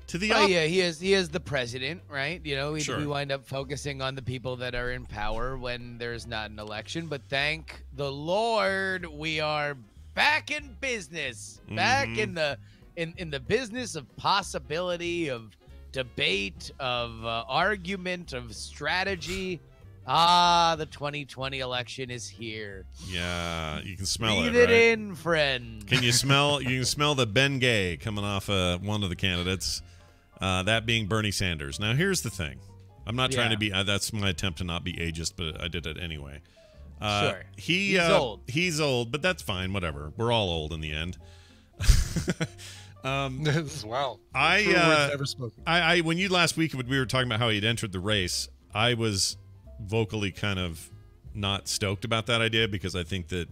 to the he is the president, right? You know, we wind up focusing on the people that are in power when there's not an election. But thank the Lord, we are back in business, back in the business of possibility of debate, of argument, of strategy. The 2020 election is here. Yeah, you can smell Breathe it, right? it in, friend. Can you smell? You can smell the Bengay coming off one of the candidates. That being Bernie Sanders. Now, here's the thing. I'm not trying to be. That's my attempt to not be ageist, but I did it anyway. Sure. He's old. He's old, but that's fine. Whatever. We're all old in the end. Wow. I when you last week we were talking about how he'd entered the race, I was vocally kind of not stoked about that idea because I think that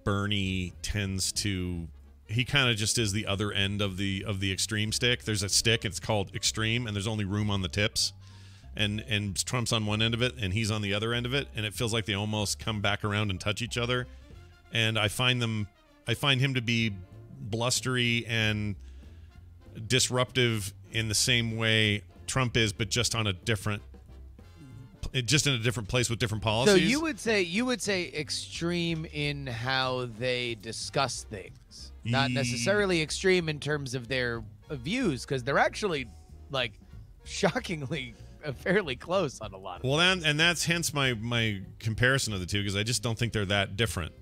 Bernie tends to, he kind of just is the other end of the extreme stick. There's a stick, it's called extreme, and there's only room on the tips. And Trump's on one end of it and he's on the other end of it, and it feels like they almost come back around and touch each other. And I find him to be blustery and disruptive in the same way Trump is, but just in a different place with different policies. So you would say extreme in how they discuss things, not necessarily extreme in terms of their views, because they're actually like shockingly fairly close on a lot of things. And that's hence my comparison of the two, because I just don't think they're that different.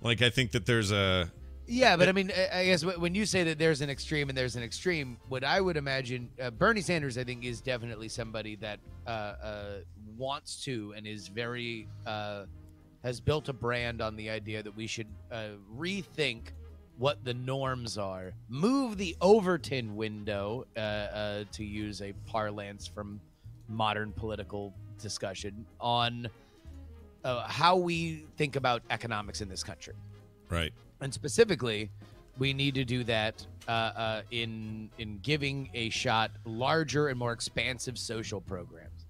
Like, I think that there's a... Yeah, but I mean, I guess when you say that there's an extreme and there's an extreme, what I would imagine, Bernie Sanders, I think, is definitely somebody that wants to and is very, has built a brand on the idea that we should rethink what the norms are, move the Overton window, to use a parlance from modern political discussion, on how we think about economics in this country. Right. And specifically, we need to do that in giving a shot larger and more expansive social programs.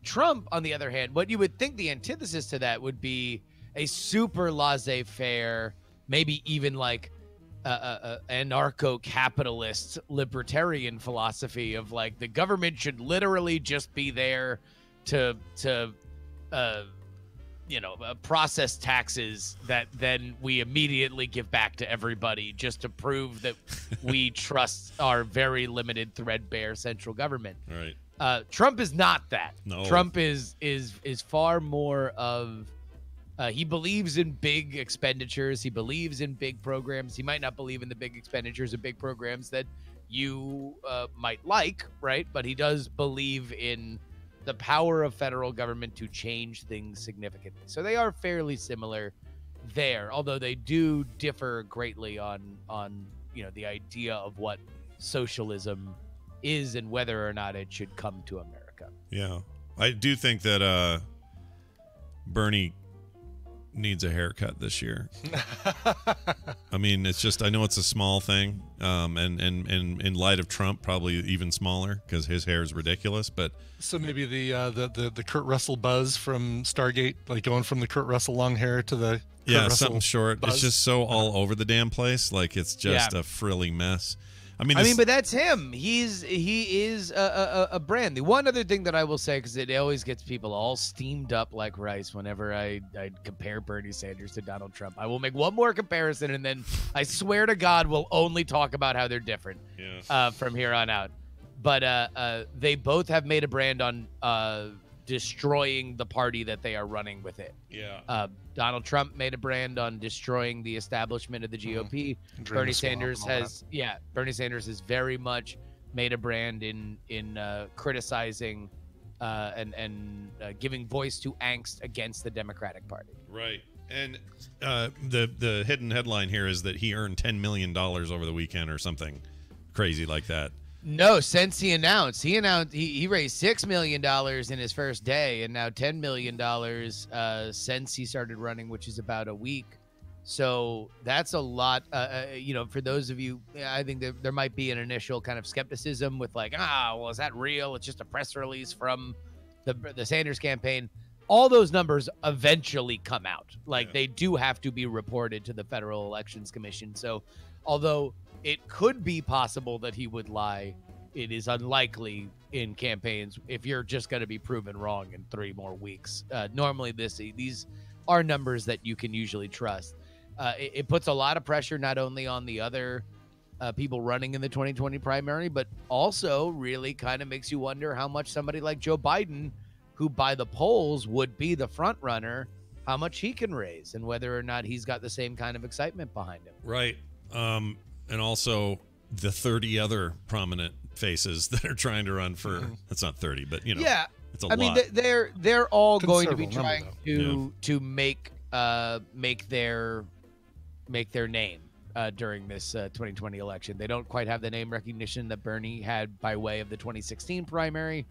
Trump, on the other hand, what you would think the antithesis to that would be a super laissez-faire, maybe even like anarcho-capitalist libertarian philosophy of like the government should literally just be there to process taxes that then we immediately give back to everybody just to prove that we trust our very limited, threadbare central government. Right. Trump is not that. No. Trump is far more of he believes in big expenditures. He believes in big programs. He might not believe in the big expenditures and big programs that you might like, right? But he does believe in the power of federal government to change things significantly. So they are fairly similar there, although they do differ greatly on the idea of what socialism is and whether or not it should come to America. Yeah. I do think that Bernie needs a haircut this year. I mean, it's just, I know it's a small thing, and in light of Trump, probably even smaller because his hair is ridiculous. But so maybe the Kurt Russell buzz from Stargate, like going from the Kurt Russell long hair to the Kurt Russell something short. buzz. It's just so all over the damn place. Like, it's just a frilly mess. I mean, but that's him. He is a brand. The one other thing that I will say, because it always gets people all steamed up like rice whenever I compare Bernie Sanders to Donald Trump. I will make one more comparison, and then I swear to God we'll only talk about how they're different from here on out. But they both have made a brand on destroying the party that they are running with it. Yeah. Donald Trump made a brand on destroying the establishment of the GOP. Bernie Sanders has very much made a brand in criticizing and giving voice to angst against the Democratic Party. Right. And the hidden headline here is that he earned $10 million over the weekend or something crazy like that. No, since he raised $6 million in his first day, and now $10 million since he started running, which is about a week. So that's a lot. For those of you, I think there might be an initial kind of skepticism with like, well, is that real? It's just a press release from the Sanders campaign. All those numbers eventually come out. They do have to be reported to the Federal Elections Commission. So although it could be possible that he would lie, it is unlikely in campaigns if you're just going to be proven wrong in 3 more weeks. Normally these are numbers that you can usually trust. It puts a lot of pressure not only on the other people running in the 2020 primary, but also really kind of makes you wonder how much somebody like Joe Biden, who by the polls would be the front runner, how much he can raise and whether or not he's got the same kind of excitement behind him. Right. And also the 30 other prominent faces that are trying to run for, that's not 30, but you know, yeah, it's a I lot. mean, they're all going to be Considerable trying to make their name during this 2020 election. They don't quite have the name recognition that Bernie had by way of the 2016 primary,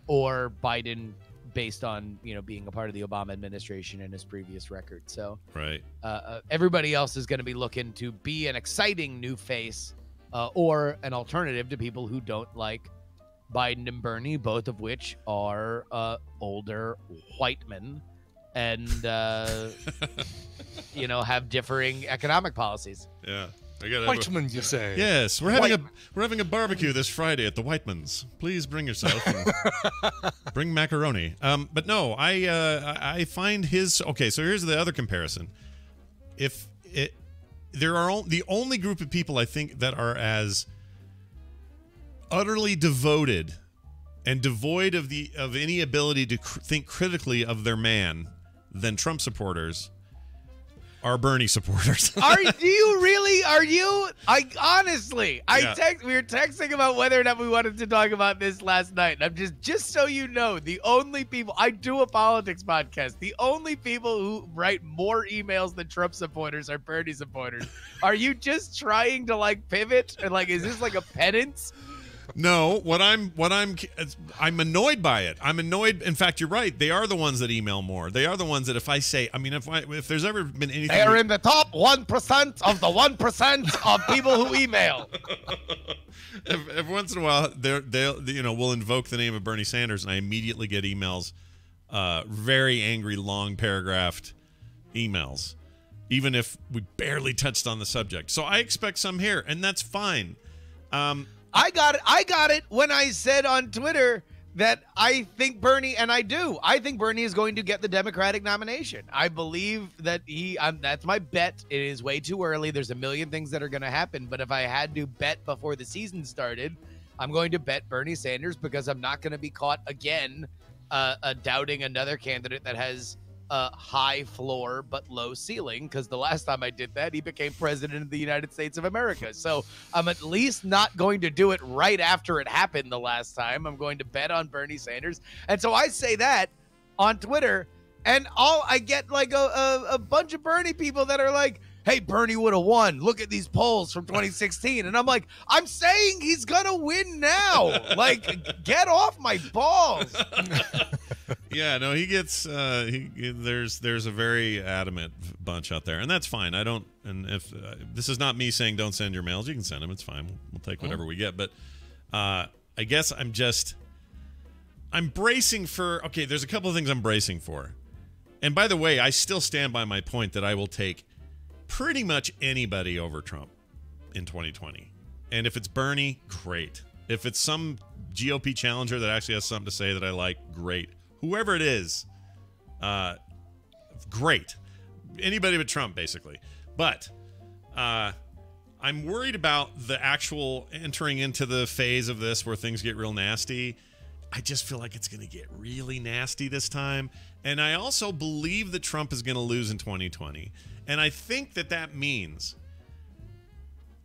or Biden based on, you know, being a part of the Obama administration and his previous record. So right. Everybody else is going to be looking to be an exciting new face or an alternative to people who don't like Biden and Bernie, both of which are older white men and you know, have differing economic policies. Yeah. Whiteman, you say? Yes, we're having a barbecue this Friday at the Whiteman's. Please bring yourself and bring macaroni. But no, I find his okay. So here's the other comparison. The only group of people I think that are as utterly devoted and devoid of any ability to think critically of their man than Trump supporters are Bernie supporters. Do you really? Are you? We were texting about whether or not we wanted to talk about this last night. And I'm just so you know, the only people, I do a politics podcast, the only people who write more emails than Trump supporters are Bernie supporters. Are you just trying to like pivot? And like, is this like a penance? No, I'm annoyed by it. I'm annoyed. In fact, you're right. They are the ones that email more. They are the ones that if I say, I mean, if there's ever been anything, they're in the top 1% of the 1% of people who email. Every once in a while, we'll invoke the name of Bernie Sanders, and I immediately get emails, very angry, long paragraphed emails, even if we barely touched on the subject. So I expect some here, and that's fine. I got it when I said on Twitter that I think Bernie, and I do, I think Bernie is going to get the Democratic nomination. I believe that that's my bet. It is way too early. There's a million things that are going to happen. But if I had to bet before the season started, I'm going to bet Bernie Sanders because I'm not going to be caught again doubting another candidate that has a high floor but low ceiling, because the last time I did that, he became president of the United States of America. So I'm at least not going to do it right after it happened the last time. I'm going to bet on Bernie Sanders. And so I say that on Twitter, and I get like a bunch of Bernie people that are like, hey, Bernie would have won. Look at these polls from 2016. And I'm like, I'm saying he's going to win now. Like, get off my balls. Yeah, no, he gets there's a very adamant bunch out there, and that's fine. And if this is not me saying don't send your mails, you can send them. It's fine. We'll take whatever we get. But I guess I'm bracing for. Okay, there's a couple of things I'm bracing for. And by the way, I still stand by my point that I will take pretty much anybody over Trump in 2020. And if it's Bernie, great. If it's some GOP challenger that actually has something to say that I like, great. Whoever it is, great. Anybody but Trump, basically. But I'm worried about the actual entering into the phase of this where things get real nasty. I just feel like it's going to get really nasty this time. And I also believe that Trump is going to lose in 2020. And I think that means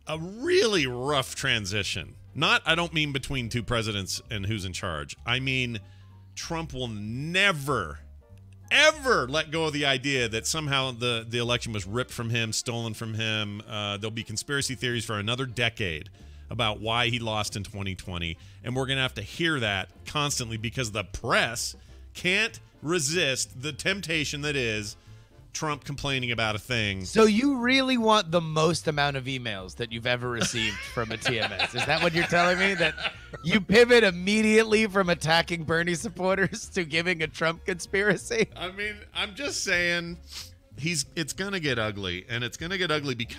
a really rough transition. I don't mean between two presidents and who's in charge. I mean, Trump will never, ever let go of the idea that somehow the election was ripped from him, stolen from him. There'll be conspiracy theories for another decade about why he lost in 2020. And we're going to have to hear that constantly because the press can't resist the temptation that is Trump complaining about a thing. So you really want the most amount of emails that you've ever received from a TMS? Is that what you're telling me? That you pivot immediately from attacking Bernie supporters to giving a Trump conspiracy? I mean, I'm just saying it's gonna get ugly, and it's gonna get ugly because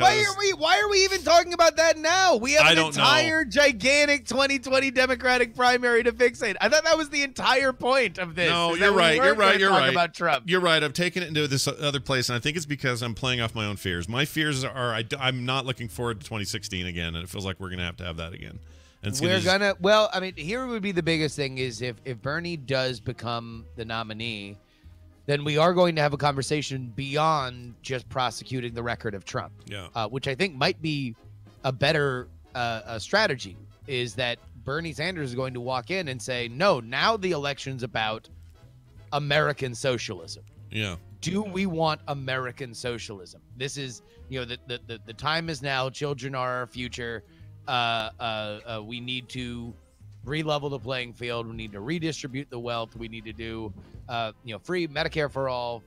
Why are we even talking about that now? We have an entire gigantic 2020 Democratic primary to fixate. I thought that was the entire point of this. No, you're right. You're right. About Trump. You're right. I've taken it into this other place, and I think it's because I'm playing off my own fears. My fears are I'm not looking forward to 2016 again, and it feels like we're gonna have to have that again. And it's well, I mean, here would be the biggest thing is if Bernie does become the nominee, then we are going to have a conversation beyond just prosecuting the record of Trump. Yeah. Which I think might be a better strategy, is that Bernie Sanders is going to walk in and say, no, now the election's about American socialism. Yeah. Do we want American socialism? This is, the time is now. Children are our future. We need to re-level the playing field. We need to redistribute the wealth. We need to do, free Medicare for all,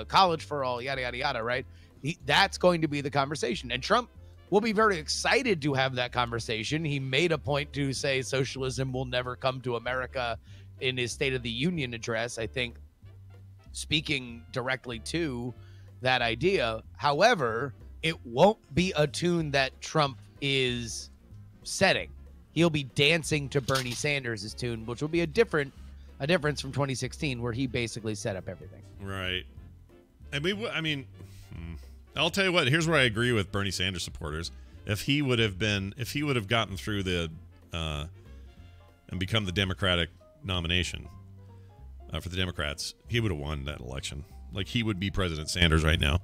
college for all, yada, yada, yada, right? That's going to be the conversation. And Trump will be very excited to have that conversation. He made a point to say socialism will never come to America in his State of the Union address, I think, speaking directly to that idea. However, it won't be a tune that Trump is setting. He'll be dancing to Bernie Sanders' tune, which will be a difference from 2016, where he basically set up everything. Right. I mean, I'll tell you what. Here's where I agree with Bernie Sanders supporters. If he would have gotten through the and become the Democratic nomination for the Democrats, he would have won that election. Like, he would be President Sanders right now.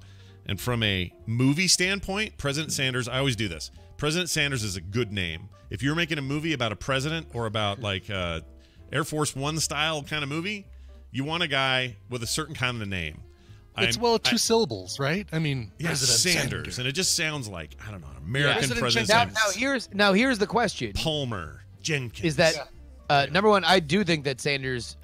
And from a movie standpoint, President Sanders, I always do this. President Sanders is a good name. If you're making a movie about a president or about like Air Force One style kind of movie, you want a guy with a certain kind of name. It's two syllables, right? I mean, President Sanders, and it just sounds like, I don't know, American president. Now here's the question. Palmer, Jenkins. Is that number one? I do think that Sanders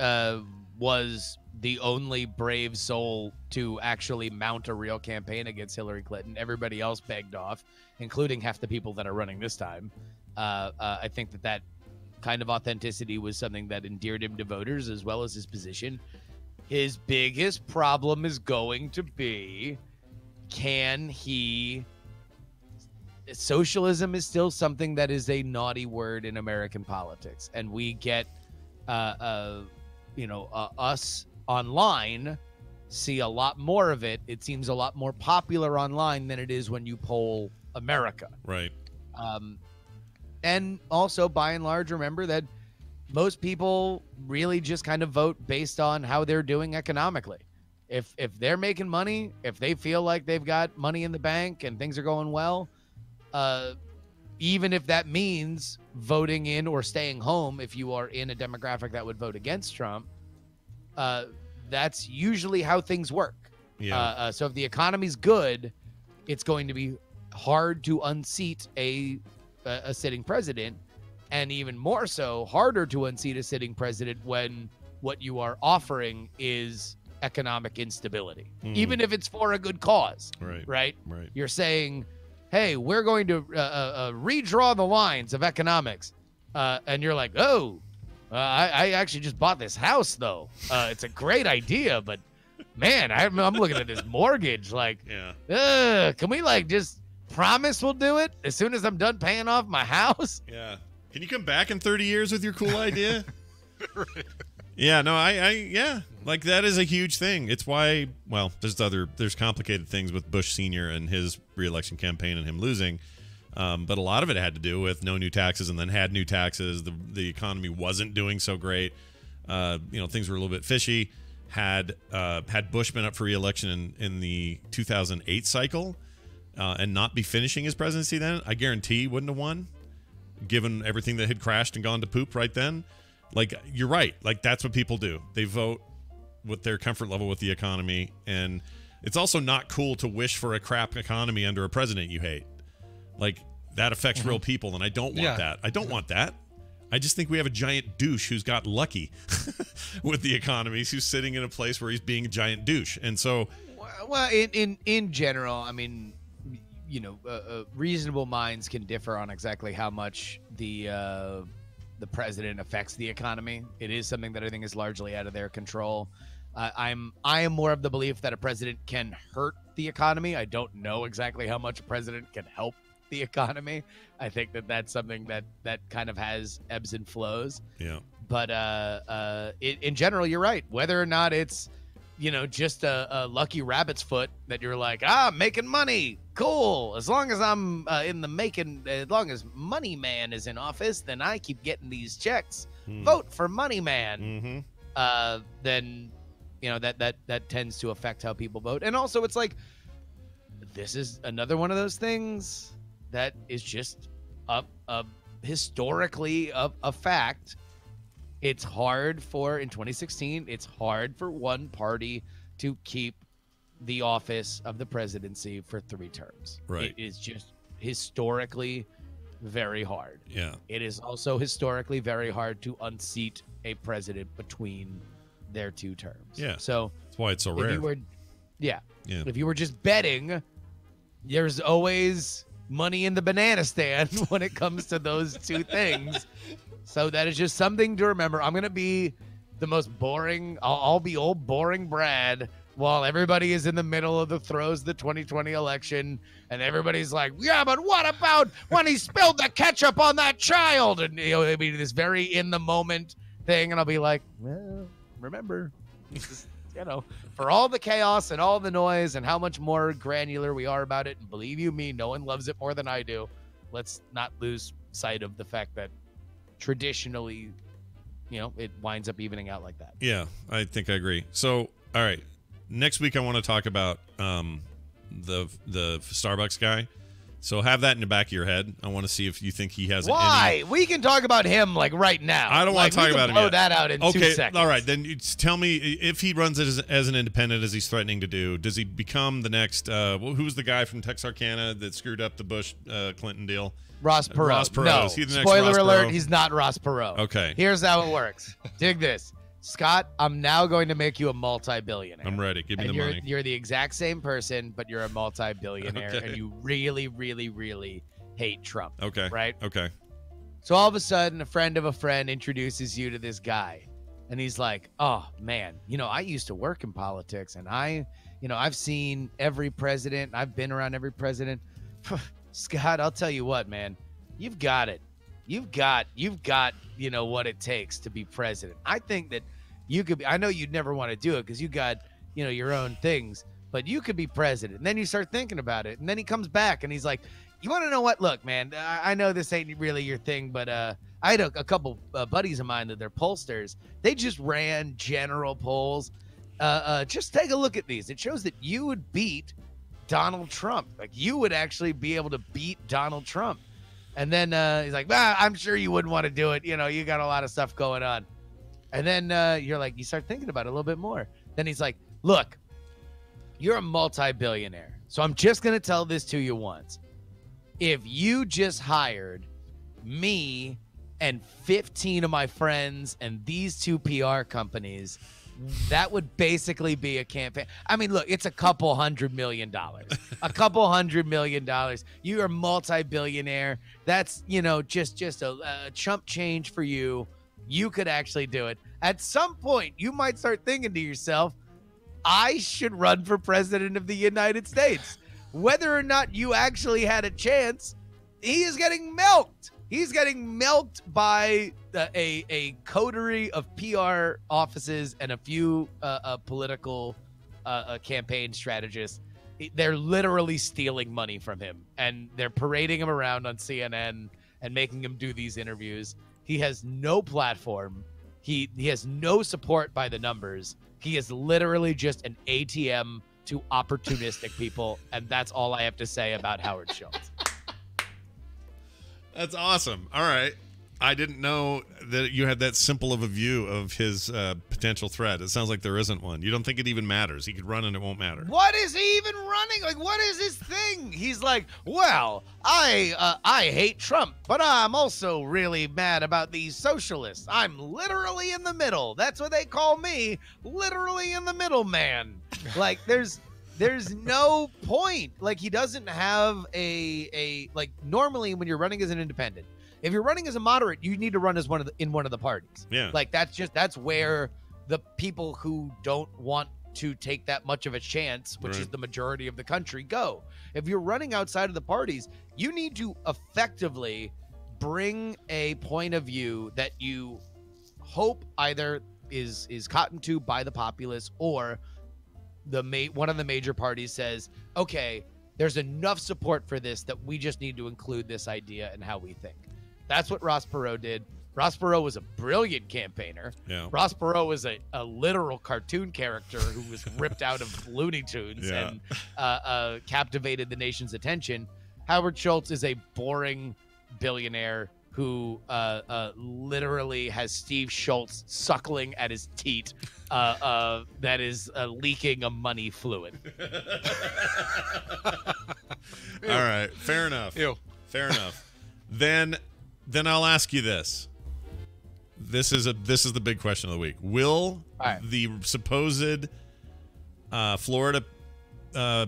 was the only brave soul to actually mount a real campaign against Hillary Clinton. Everybody else begged off, including half the people that are running this time. I think that kind of authenticity was something that endeared him to voters as well as his position. His biggest problem is going to be, socialism is still something that is a naughty word in American politics. And we get, us online see a lot more of it. It seems a lot more popular online than it is when you poll America. Right. And also, by and large, remember that most people really just kind of vote based on how they're doing economically. If they're making money, if they feel like they've got money in the bank and things are going well, even if that means voting in or staying home, if you are in a demographic that would vote against Trump, that's usually how things work. Yeah. So if the economy's good, it's going to be hard to unseat a sitting president, and even more so, harder to unseat a sitting president when what you are offering is economic instability, even if it's for a good cause. Right. You're saying, hey, we're going to redraw the lines of economics, and you're like, I actually just bought this house, though. It's a great idea, but man, I'm looking at this mortgage. Like, can we just promise we'll do it as soon as I'm done paying off my house? Yeah. Can you come back in 30 years with your cool idea? Right. Yeah, no, like that is a huge thing. It's why, well, there's complicated things with Bush Sr. and his re-election campaign and him losing. But a lot of it had to do with no new taxes, and then had new taxes. The economy wasn't doing so great. Things were a little bit fishy. Had Bush been up for re-election in the 2008 cycle and not be finishing his presidency then, I guarantee he wouldn't have won, given everything that had crashed and gone to poop right then. Like, you're right. Like, that's what people do. They vote with their comfort level with the economy. And it's also not cool to wish for a crap economy under a president you hate. Like, that affects real people, and I don't want that. I don't want that. I just think we have a giant douche who's got lucky with the economies, who's sitting in a place where he's being a giant douche. And so... Well, in general, I mean, reasonable minds can differ on exactly how much the president affects the economy. It is something that I think is largely out of their control. I am more of the belief that a president can hurt the economy. I don't know exactly how much a president can help the economy. I think that that's something that kind of has ebbs and flows. Yeah. But in general, you're right. Whether or not it's, just a lucky rabbit's foot that you're like, making money, cool. As long as I'm as long as Money Man is in office, then I keep getting these checks. Vote for Money Man. Then, that tends to affect how people vote. And also, it's like, this is another one of those things that is just historically a fact. It's hard in 2016, it's hard for one party to keep the office of the presidency for 3 terms. Right. It is just historically very hard. Yeah. It is also historically very hard to unseat a president between their 2 terms. Yeah. So that's why it's so if rare. If you were just betting, there's always money in the banana stand when it comes to those 2 things. So that is just something to remember. I'm going to be the most boring. I'll be old boring Brad while everybody is in the middle of the throes of the 2020 election. And everybody's like, yeah, but what about when he spilled the ketchup on that child? And, it'll be this very in the moment thing. And I'll be like, well, remember, just, for all the chaos and all the noise and how much more granular we are about it. And believe you me, no one loves it more than I do. Let's not lose sight of the fact that traditionally, it winds up evening out like that. Yeah, I think I agree. So, all right, next week I want to talk about the Starbucks guy. So have that in the back of your head. I want to see if you think he has. Why? We can talk about him right now. I don't want to talk about him. Blow that out in 2 seconds. All right, then you tell me if he runs it as an independent, as he's threatening to do. Does he become the next? Who's the guy from Texarkana that screwed up the Bush Clinton deal? Ross Perot. Ross Perot. No. Is he the next Spoiler Ross alert, Perot? he's not Ross Perot. Okay. Here's how it works. Dig this. Scott, I'm now going to make you a multi-billionaire. I'm ready. Give me the money. You're the exact same person, but you're a multi-billionaire, Okay. and you really, really, really hate Trump. Okay. Right? Okay. So all of a sudden, a friend of a friend introduces you to this guy, and he's like, oh, man, I used to work in politics, and I've seen every president. I've been around every president. Scott, I'll tell you what, man, you've got it. You've got, what it takes to be president. I think that you could be, I know you'd never want to do it because you got, your own things, but you could be president. And then you start thinking about it. And then he comes back and he's like, you want to know what? Look, man, I know this ain't really your thing, but I had a couple buddies of mine that they're pollsters. They just ran general polls. Just take a look at these. It shows that you would beat Donald Trump. Like, you would actually be able to beat Donald Trump. And then he's like, I'm sure you wouldn't want to do it. You got a lot of stuff going on. And then you're like, you start thinking about it a little bit more. Then he's like, look, you're a multi-billionaire. So I'm just going to tell this to you once. If you just hired me and 15 of my friends and these 2 PR companies, that would basically be a campaign. I mean, look, it's a couple $100 million. A couple $100 million. You are multi-billionaire. That's, just a chump change for you. You could actually do it. At some point, you might start thinking to yourself, I should run for president of the United States. Whether or not you actually had a chance, he is getting milked. He's getting milked by a coterie of PR offices and a few political campaign strategists. They're literally stealing money from him, and they're parading him around on CNN and making him do these interviews. He has no platform. He has no support by the numbers. He is literally just an ATM to opportunistic people, and that's all I have to say about Howard Schultz. That's awesome. All right. I didn't know that you had that simple of a view of his potential threat. It sounds like there isn't one. You don't think it even matters. He could run and it won't matter. What is he even running? Like, what is his thing? He's like, well, I hate Trump, but I'm also really mad about these socialists. I'm literally in the middle. That's what they call me, literally in the middle, man. Like, there's no point. Like, he doesn't have like, normally when you're running as an independent, if you're running as a moderate, you need to run as in one of the parties. Yeah. Like, that's where the people who don't want to take that much of a chance, which is the majority of the country, go. If you're running outside of the parties, you need to effectively bring a point of view that you hope either is cottoned to by the populace, or one of the major parties says, okay, there's enough support for this that we just need to include this idea in how we think. That's what Ross Perot did. Ross Perot was a brilliant campaigner. Yeah. Ross Perot was a literal cartoon character who was ripped out of Looney Tunes and captivated the nation's attention. Howard Schultz is a boring billionaire who literally has Steve Schultz suckling at his teat that is leaking a money fluid. All right, fair enough. Ew. Fair enough. Then I'll ask you this. This is the big question of the week. Will the supposed Florida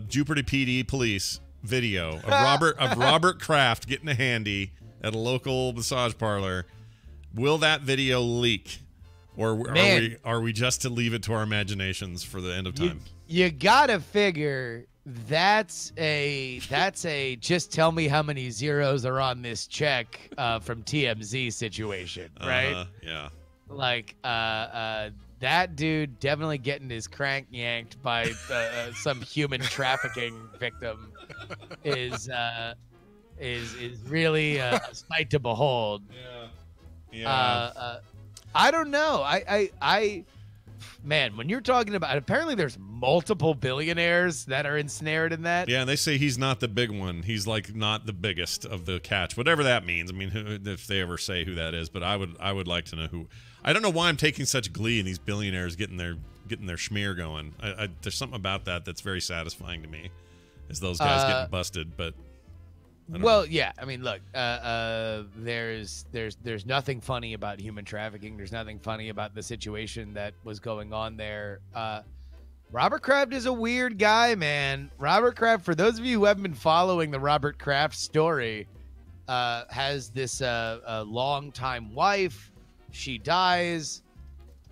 Jupiter PD police video of Robert Kraft getting a handy at a local massage parlor, will that video leak, or are we just to leave it to our imaginations for the end of time? You gotta figure that's a just tell me how many zeros are on this check from TMZ situation, right? Yeah. Like that dude definitely getting his crank yanked by some human trafficking victim is really a sight to behold. Yeah. I don't know. I man, when you're talking about, apparently there's multiple billionaires that are ensnared in that. Yeah, and they say he's not the big one. He's like not the biggest of the catch, whatever that means. I mean, if they ever say who that is, but I would like to know who. I don't know why I'm taking such glee in these billionaires getting their schmear going. There's something about that that's very satisfying to me, is those guys getting busted. But yeah. I mean, look, there's nothing funny about human trafficking. There's nothing funny about the situation that was going on there. Robert Kraft is a weird guy, man. Robert Kraft, for those of you who haven't been following the Robert Kraft story, has this longtime wife. She dies.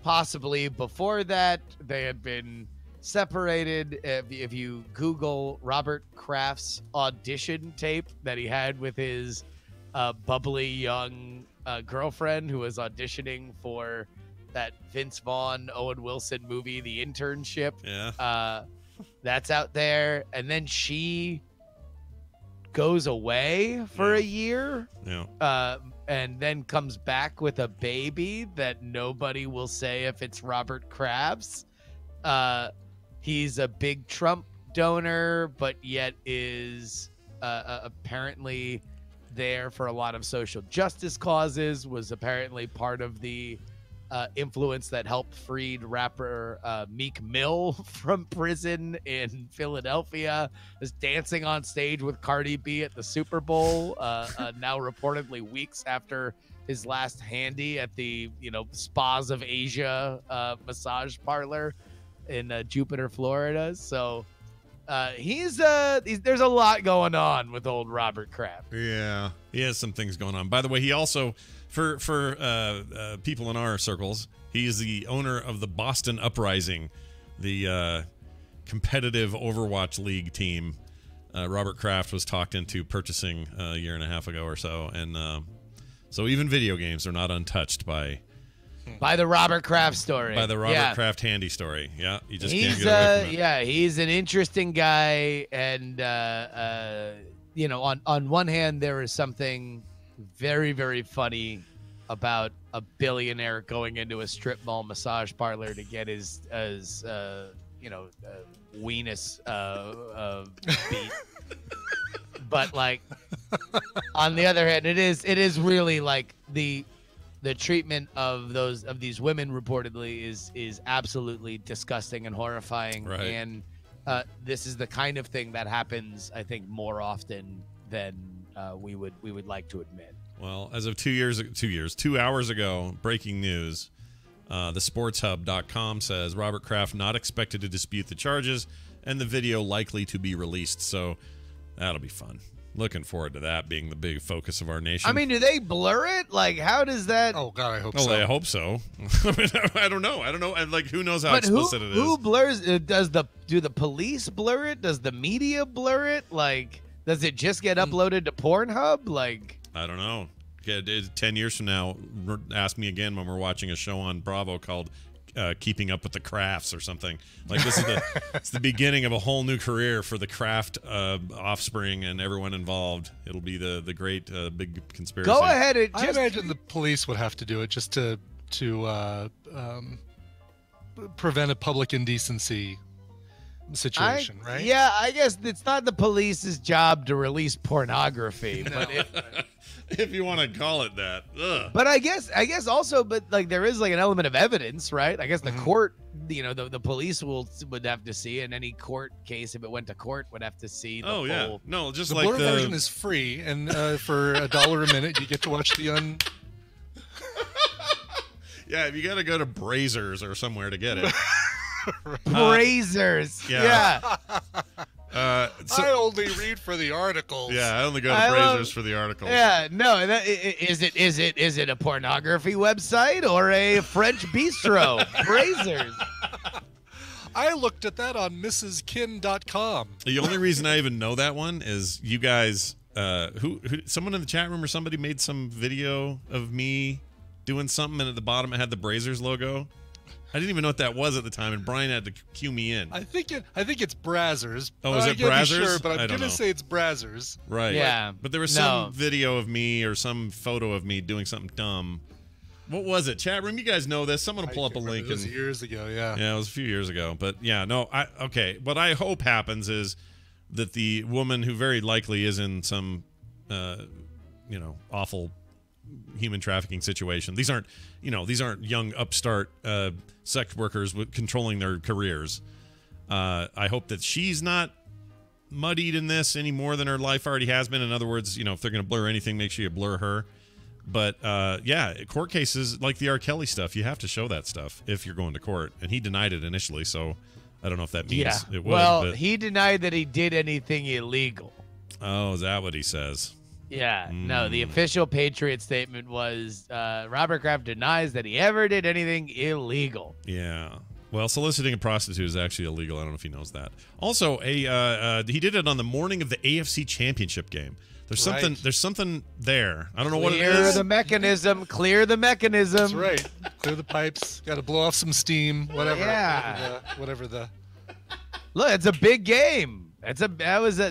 Possibly before that, they had been separated. If you Google Robert Kraft's audition tape that he had with his bubbly young girlfriend who was auditioning for that Vince Vaughn, Owen Wilson movie, The Internship. Yeah. That's out there. And then she goes away for a year. Yeah. And then comes back with a baby that nobody will say if it's Robert Kraft's. He's a big Trump donor, but yet is apparently there for a lot of social justice causes, was apparently part of the influence that helped freed rapper Meek Mill from prison in Philadelphia, is dancing on stage with Cardi B at the Super Bowl, now reportedly weeks after his last handy at the Spas of Asia massage parlor in Jupiter, Florida. So there's a lot going on with old Robert Kraft. Yeah, he has some things going on. By the way, he also, for people in our circles, he is the owner of the Boston Uprising, the competitive Overwatch League team. Robert Kraft was talked into purchasing a year and a half ago or so, and so even video games are not untouched by the Robert Kraft story. By the Robert Kraft handy story. Yeah, you just can't get away from it. Yeah, he's an interesting guy, and on one hand, there is something very, very funny about a billionaire going into a strip mall massage parlor to get his weenus beat. But like, on the other hand, it is really like the treatment of these women reportedly is absolutely disgusting and horrifying. Right. And this is the kind of thing that happens, I think, more often than we would like to admit. Well, as of 2 hours ago, breaking news, thesportshub.com says Robert Kraft not expected to dispute the charges and the video likely to be released. So that'll be fun. Looking forward to that being the big focus of our nation. I mean, do they blur it? Like, how does that? Oh God, I hope Oh, so. I hope so. I mean, I don't know. And like, who knows how explicit it is? Who blurs? Do the police blur it? Does the media blur it? Like, does it just get uploaded to Pornhub? Like, I don't know. 10 years from now, ask me again when we're watching a show on Bravo called Keeping Up with the Crafts or something. Like, this is it's the beginning of a whole new career for the craft offspring and everyone involved. It'll be the great big conspiracy. go ahead and I imagine the police would have to do it just to prevent a public indecency situation, right? Yeah, I guess it's not the police's job to release pornography, but if you want to call it that. Ugh. But I guess also, but like there is like an element of evidence, right? I guess the court, the police would have to see, and any court case, if it went to court, would have to see. No, just the like blur version is free, and for $1 a minute, you get to watch the Yeah, you got to go to Brazzers or somewhere to get it. Brazzers. Yeah. I only read for the articles. Yeah, I only go to Brazzers for the articles. Yeah, no. Is it a pornography website or a French bistro? Brazzers. I looked at that on mrskin.com. The only reason I even know that one is you guys. Who someone in the chat room or somebody made some video of me doing something, and at the bottom it had the Brazzers logo. I didn't even know what that was at the time, and Brian had to cue me in. I think it's Brazzers. Oh, is it Brazzers? Sure, but I'm gonna say it's Brazzers. Right. Yeah. But there was some video of me or some photo of me doing something dumb. What was it? Chat room, you guys know this. Someone will pull up a link. It was years ago, yeah. Yeah, it was a few years ago. But yeah, no, okay. What I hope happens is that the woman who very likely is in some awful human trafficking situation. These aren't young upstart sex workers controlling their careers. I hope that she's not muddied in this any more than her life already has been. In other words, if they're going to blur anything, make sure you blur her. But court cases like the R. Kelly stuff, you have to show that stuff if you're going to court. And he denied it initially, so I don't know if that means it would. Well, he denied that he did anything illegal. Oh, is that what he says? Yeah, no, the official Patriot statement was Robert Kraft denies that he ever did anything illegal. Yeah. Well, soliciting a prostitute is actually illegal. I don't know if he knows that. Also, he did it on the morning of the AFC Championship game. There's something there. I don't know what it is. Clear the mechanism. Clear the mechanism. That's right. Clear the pipes. Got to blow off some steam. Whatever. Yeah. Whatever the. Look, it's a big game. That was a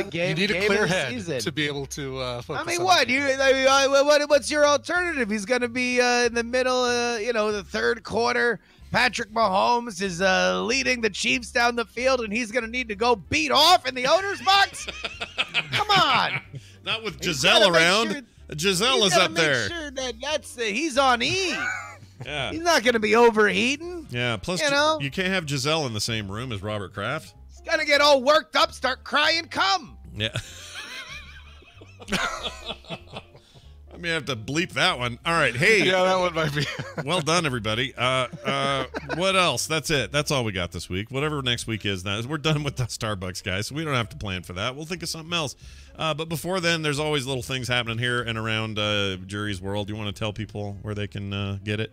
game. You need a clear head season to be able to focus. I mean, on what's your alternative? He's going to be in the middle, the third quarter. Patrick Mahomes is leading the Chiefs down the field, and he's going to need to go beat off in the owner's box. Come on. Not with Giselle around. Giselle is up there. Sure that's he's on E. Yeah. He's not going to be overheating. Yeah. Plus, you can't have Giselle in the same room as Robert Kraft. He's going to get all worked up, start crying, come. Yeah. I may have to bleep that one. All right. Hey. Yeah, that one might be. Well done, everybody. What else? That's it. That's all we got this week. Whatever next week is now. We're done with the Starbucks, guys, so we don't have to plan for that. We'll think of something else. But before then, there's always little things happening here and around Jury's World. You want to tell people where they can get it?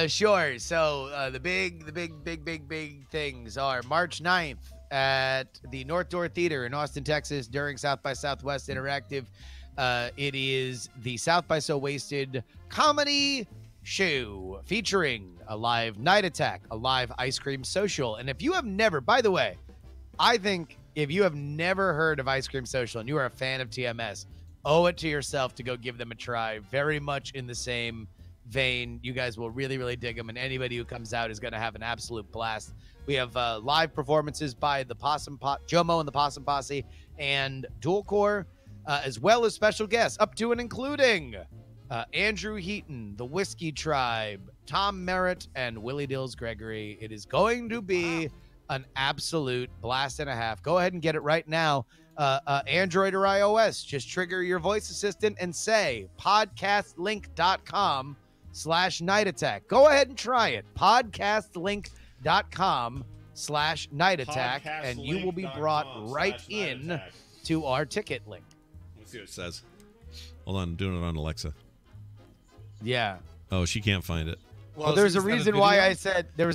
Sure. So the big things are March 9th at the North Door Theater in Austin, Texas during South by Southwest Interactive. It is the South by So Wasted comedy show featuring a live night attack, a live ice cream social. And if you have never, by the way, I think if you have never heard of Ice Cream Social and you are a fan of TMS, owe it to yourself to go give them a try. Very much in the same vein. You guys will really, really dig them, and anybody who comes out is going to have an absolute blast. We have live performances by the Jomo and the Possum Posse and Dual Core, as well as special guests up to and including Andrew Heaton, the Whiskey Tribe, Tom Merritt, and Willie Dills Gregory. It is going to be an absolute blast and a half. Go ahead and get it right now. Android or iOS, just trigger your voice assistant and say podcastlink.com/night attack. Go ahead and try it. Podcastlink.com/night attack, and you will be brought right in to our ticket link. Let's see what it says. Hold on, I'm doing it on Alexa. Yeah. Oh, she can't find it. Well, there's a reason why I said Siri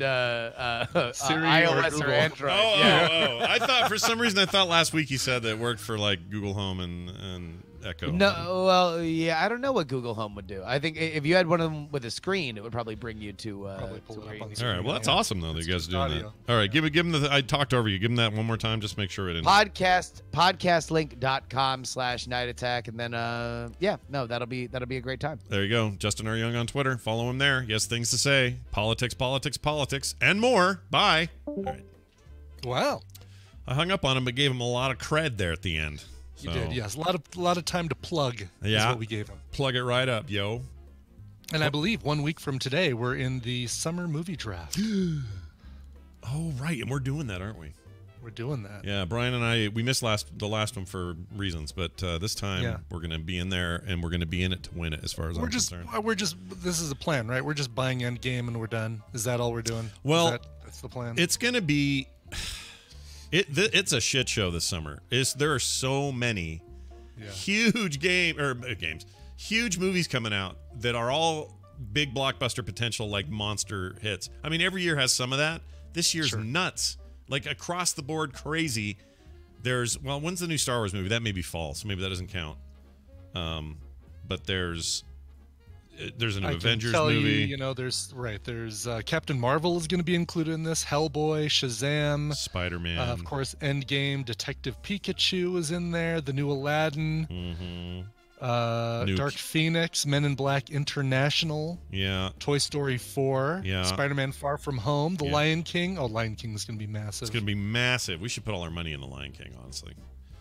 iOS or Android. I thought for some reason last week you said that it worked for like Google Home and Echo. No, well, yeah, I don't know what Google Home would do. I think if you had one of them with a screen, it would probably bring you to. Probably pull it up on the screen. All right, well, that's awesome though that you guys are doing that. All right, give him the. I talked over you. Give him that one more time. Just make sure it. Podcastlink.com/Night Attack, and then that'll be a great time. There you go, Justin R. Young on Twitter. Follow him there. He has things to say. Politics, and more. Bye. All right. Wow. I hung up on him, but gave him a lot of cred there at the end. You did, yes. A lot of time to plug. Yeah. Is what we gave him. Plug it right up, yo. And I believe 1 week from today, we're in the summer movie draft. Oh, right. And we're doing that, aren't we? We're doing that. Yeah, Brian and we missed the last one for reasons, but this time we're going to be in there, and we're going to be in it to win it as far as I'm concerned. This is a plan, right? We're just buying Endgame and we're done. Is that all we're doing? Well, that's the plan. It's going to be... It's a shit show this summer. There are so many huge huge movies coming out that are all big blockbuster potential, like monster hits. I mean, every year has some of that. This year's nuts, like across the board crazy. When's the new Star Wars movie? That may be fall, so maybe that doesn't count. But there's an Avengers movie. There's Captain Marvel is going to be included in this. Hellboy, Shazam, Spider-Man, of course, Endgame. Detective Pikachu is in there. The new Aladdin, Dark Phoenix, Men in Black International, Toy Story 4, Spider-Man: Far From Home, The Lion King. Oh, Lion King is going to be massive. It's going to be massive. We should put all our money in The Lion King, honestly.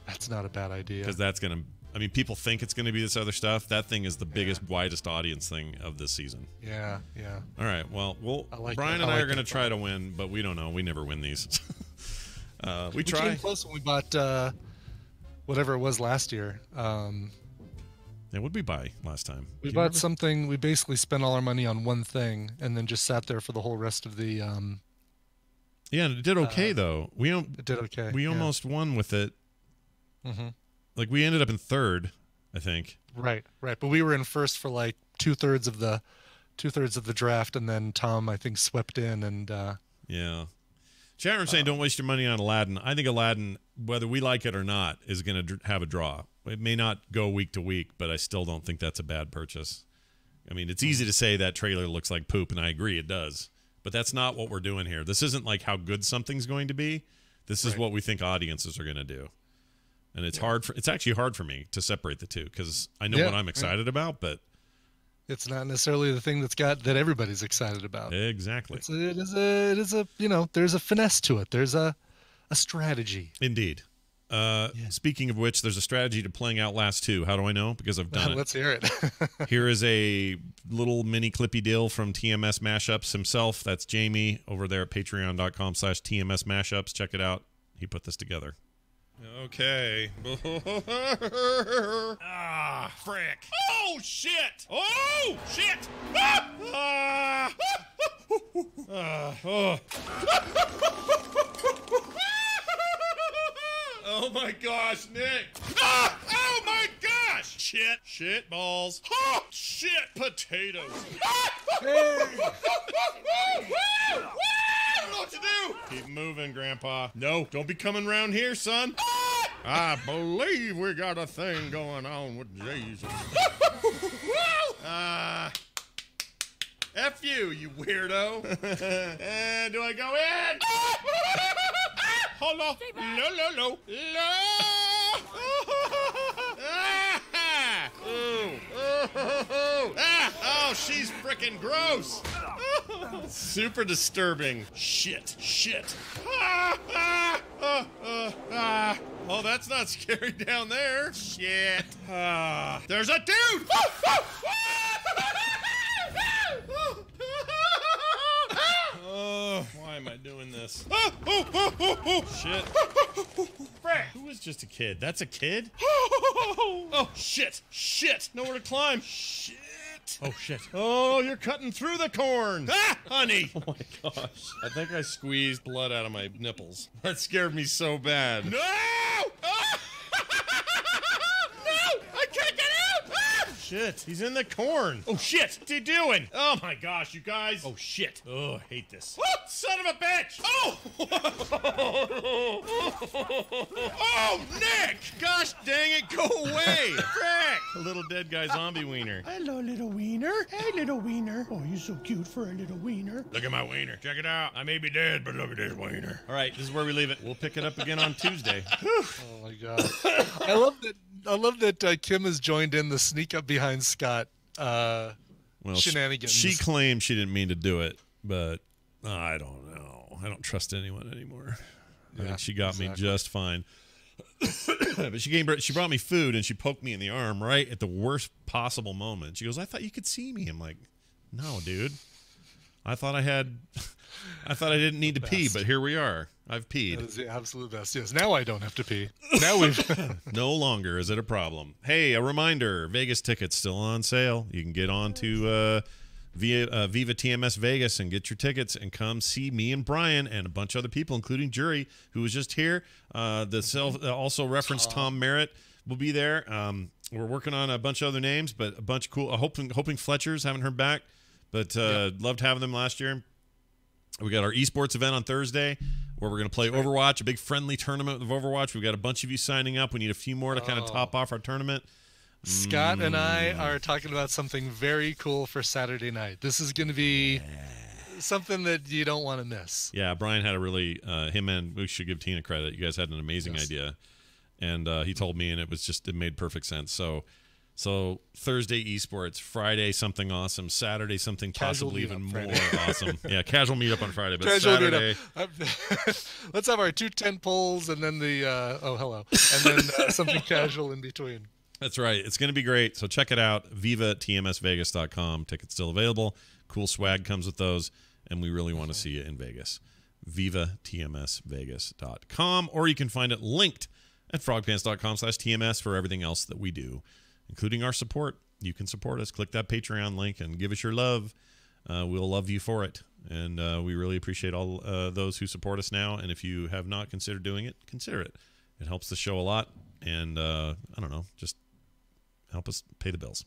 That's not a bad idea. Because that's going to. I mean, people think it's going to be this other stuff. That thing is the biggest, widest audience thing of this season. Yeah. All right. Well, Brian and I are going to try to win, but we don't know. We never win these. We try. Came close when we bought whatever it was last year. What did we buy last time? We bought something. We basically spent all our money on one thing, and then just sat there for the whole rest of the. Yeah, and it did okay though. It did okay. We almost won with it. Mm-hmm. Like we ended up in third, I think. Right. But we were in first for like two-thirds of the draft, and then Tom, I think, swept in and. Yeah. Chat room saying don't waste your money on Aladdin. I think Aladdin, whether we like it or not, is going to have a draw. It may not go week to week, but I still don't think that's a bad purchase. I mean, it's easy to say that trailer looks like poop, and I agree it does. But that's not what we're doing here. This isn't like how good something's going to be. This is what we think audiences are going to do. And it's it's actually hard for me to separate the two because I know what I'm excited about, but it's not necessarily the thing that everybody's excited about. Exactly. It is a there's a finesse to it. There's a strategy. Indeed. Speaking of which, there's a strategy to playing Outlast 2. How do I know? Because I've done it. Let's hear it. Here is a little mini clippy deal from TMS Mashups himself. That's Jamie over there at patreon.com/TMS Mashups. Check it out. He put this together. Okay. Frick. Oh, shit. Oh, shit. Oh, my gosh, Nick. Oh, my gosh. Shit balls. Oh, shit potatoes. I don't know what to do. Keep moving, Grandpa. No, don't be coming around here, son. I believe we got a thing going on with Jesus. F you weirdo. And do I go in? Hello. No. Oh, she's freaking gross. Super disturbing. Shit. Oh, that's not scary down there. Shit. There's a dude. Why am I doing this? Shit. Frick. Who is just a kid? That's a kid? Oh, shit. Nowhere to climb. Shit. Oh, shit. Oh, you're cutting through the corn. Honey. Oh, my gosh. I think I squeezed blood out of my nipples. That scared me so bad. No! shit. He's in the corn. Oh, shit. What's he doing? Oh, my gosh, you guys. Oh, shit. Oh, I hate this. Oh, son of a bitch. Oh! Oh, Nick! Gosh dang it, go away! Frick! A little dead guy zombie wiener. Hello, little wiener. Hey, little wiener. Oh, you're so cute for a little wiener. Look at my wiener. Check it out. I may be dead, but look at this wiener. All right, this is where we leave it. We'll pick it up again on Tuesday. Oh, my God. I love that Kim has joined in the sneak up behind Scott shenanigans. She claimed she didn't mean to do it, but I don't know. I don't trust anyone anymore. I think she got me just fine. But she brought me food, and she poked me in the arm right at the worst possible moment. She goes, I thought you could see me. I'm like, no, dude. I thought I didn't need to pee, but here we are. I've peed. That is the absolute best. Yes, now I don't have to pee. Now we've... No longer is it a problem. Hey, a reminder, Vegas tickets still on sale. You can get on to Viva TMS Vegas and get your tickets and come see me and Brian and a bunch of other people, including Jury, who was just here. Also referenced Tom Merritt will be there. We're working on a bunch of other names, but a bunch of cool. Hoping Fletchers, haven't heard back, but loved having them last year. We got our esports event on Thursday where we're going to play Overwatch, a big friendly tournament of Overwatch. We've got a bunch of you signing up. We need a few more to kind of top off our tournament. Scott and I are talking about something very cool for Saturday night. This is going to be something that you don't want to miss. Yeah, Brian had a really, him and we should give Tina credit. You guys had an amazing idea. And he told me, and it made perfect sense. So Thursday esports, Friday something awesome, Saturday something possibly even more awesome. Yeah, casual meetup on Friday, but casual Saturday. Let's have our 2 tent poles and then the and then something casual in between. That's right. It's going to be great. So check it out. VivaTMSVegas.com. Tickets still available. Cool swag comes with those, and we really want to see you in Vegas. VivaTMSVegas.com, or you can find it linked at frogpants.com/TMS for everything else that we do, including our support. You can support us. Click that Patreon link and give us your love. We'll love you for it. And we really appreciate all those who support us now. And if you have not considered doing it, consider it. It helps the show a lot. And I don't know, just help us pay the bills.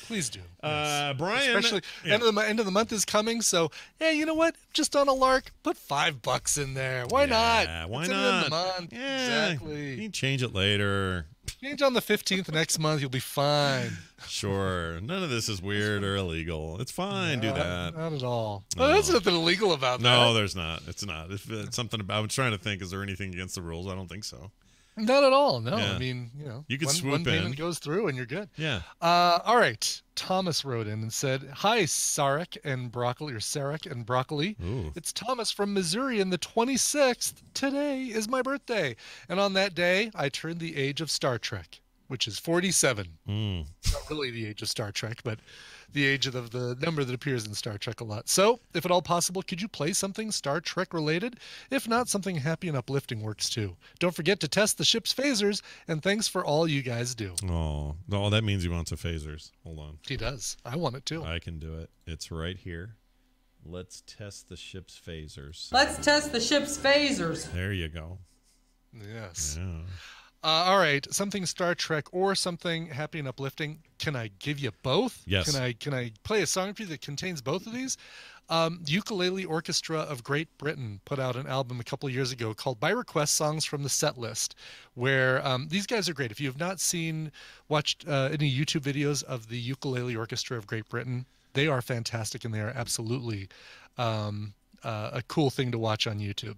Please do. Yes. Brian. Especially end of the month is coming. So, yeah, you know what? Just on a lark, put $5 in there. Why not? Why it's not? End of the month. Yeah, exactly. You can change it later. Change on the 15th next month. You'll be fine. Sure. None of this is weird or illegal. It's fine. Do that. Not at all. No. Oh, there's nothing illegal about that. No, there's not. It's not. If it's something about, I was trying to think, is there anything against the rules? I don't think so. Not at all. No, Yeah. I mean, you know, You could swoop one in. payment goes through and you're good. Yeah. All right. Thomas wrote in and said, "Hi, Sarek and Broccoli, or Sarek and Broccoli. Ooh. It's Thomas from Missouri, and the 26th. Today is my birthday, and on that day, I turned the age of Star Trek, which is 47. Not really the age of Star Trek, but the age of the number that appears in Star Trek a lot. So, if at all possible, could you play something Star Trek related? If not, something happy and uplifting works too. Don't forget to test the ship's phasers, and thanks for all you guys do." Oh, that means he wants a phasers. Hold on. He does. I want it too. I can do it. It's right here. Let's test the ship's phasers. Let's test the ship's phasers. There you go. Yes. Yeah. All right, something Star Trek or something happy and uplifting. Can I give you both? Yes. Can I play a song for you that contains both of these? Ukulele Orchestra of Great Britain put out an album a couple of years ago called By Request Songs from the Set List, where these guys are great. If you have not watched any YouTube videos of the Ukulele Orchestra of Great Britain, they are fantastic, and they are absolutely a cool thing to watch on YouTube.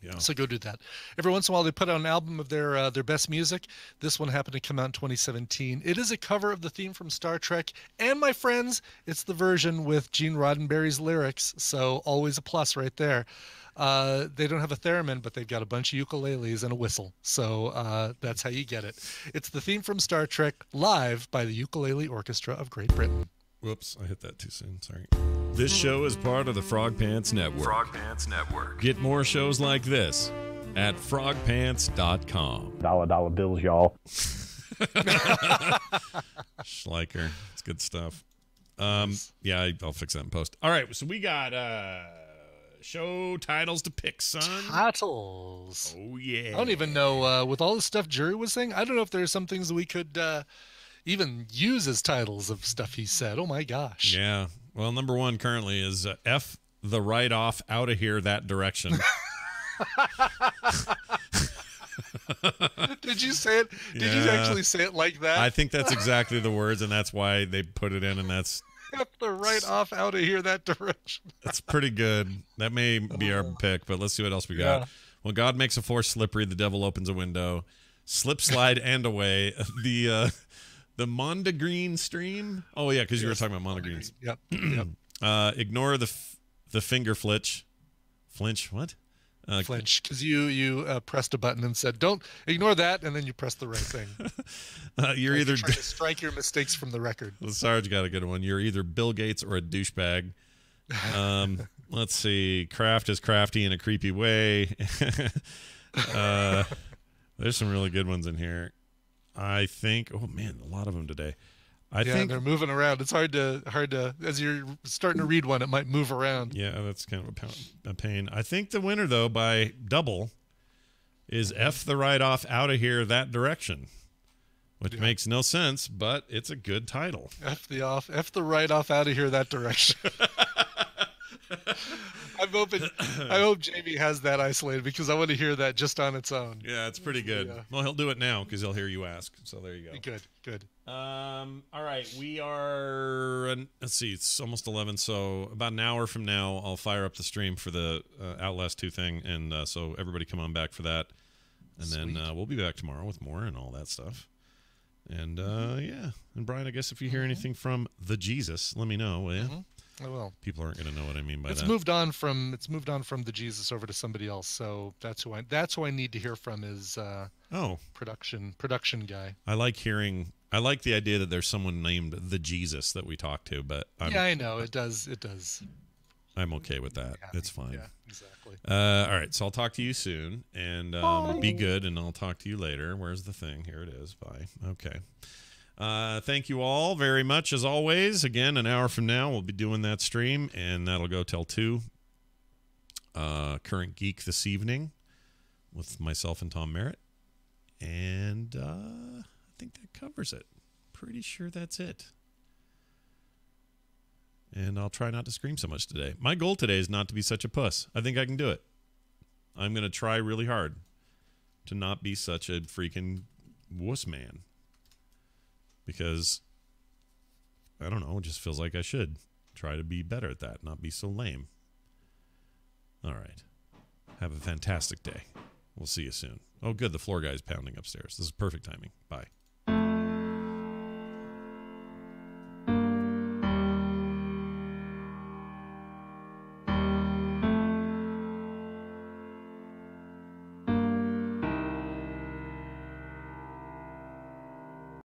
Yeah. So go do that. Every once in a while, they put out an album of their best music. This one happened to come out in 2017. It is a cover of the theme from Star Trek. And my friends, it's the version with Gene Roddenberry's lyrics. So always a plus right there. They don't have a theremin, but they've got a bunch of ukuleles and a whistle. So that's how you get it. It's the theme from Star Trek, live by the Ukulele Orchestra of Great Britain. Whoops, I hit that too soon. Sorry. This show is part of the Frog Pants Network. Frog Pants Network. Get more shows like this at frogpants.com. Dollar bills, y'all. Schleicher. It's good stuff. Yeah, I'll fix that in post. All right, so we got show titles to pick, son. Titles. Oh, yeah. I don't even know, with all the stuff Jury was saying, I don't know if there's some things that we could even use as titles of stuff he said. Oh my gosh. Yeah. Well, number one currently is F the right off out of here that direction. Did you say it? Did you actually say it like that? I think that's exactly the words, and that's why they put it in, and that's F the right off out of here that direction. That's pretty good. That may be our pick, but let's see what else we got. When God makes a force slippery, the devil opens a window. Slip, slide, and away. The Mondegreen stream. Oh yeah, because you were talking about Mondegreens. Yep. Ignore the finger flinch. Flinch what? Flinch, because you pressed a button and said, "Don't ignore that," and then you pressed the right thing. You're either trying to strike your mistakes from the record. Well, Sarge got a good one. You're either Bill Gates or a douchebag. Let's see. Craft is crafty in a creepy way. There's some really good ones in here. I think. Oh man, a lot of them today. I think they're moving around. It's hard to as you're starting to read one, it might move around. Yeah, that's kind of a pain. I think the winner though by double is F the right off out of here that direction, which makes no sense, but it's a good title. F the right off out of here that direction. I hope Jamie has that isolated because I want to hear that just on its own. Yeah, it's pretty good. Yeah. Well, he'll do it now because he'll hear you ask. So there you go. Good. All right, we are. Let's see, it's almost 11. So about an hour from now, I'll fire up the stream for the Outlast 2 thing, and so everybody come on back for that, and then we'll be back tomorrow with more and all that stuff. And yeah, and Brian, I guess if you hear anything from the Jesus, let me know. Will you? I will. People aren't going to know what I mean by that. It's moved on from the Jesus over to somebody else. So that's who I need to hear from is production guy. I like the idea that there's someone named the Jesus that we talk to, but I know it does. I'm okay with that. It's fine. Yeah, exactly. All right, so I'll talk to you soon, and be good, and I'll talk to you later. Where's the thing? Here it is. Bye. Okay. Thank you all very much, as always. Again, an hour from now, we'll be doing that stream, and that'll go till 2. Current Geek this evening with myself and Tom Merritt. And I think that covers it. Pretty sure that's it. And I'll try not to scream so much today. My goal today is not to be such a puss. I think I can do it. I'm going to try really hard to not be such a freaking wuss man. Because, I don't know, it just feels like I should try to be better at that, not be so lame. All right. Have a fantastic day. We'll see you soon. Oh, good. The floor guy's pounding upstairs. This is perfect timing. Bye.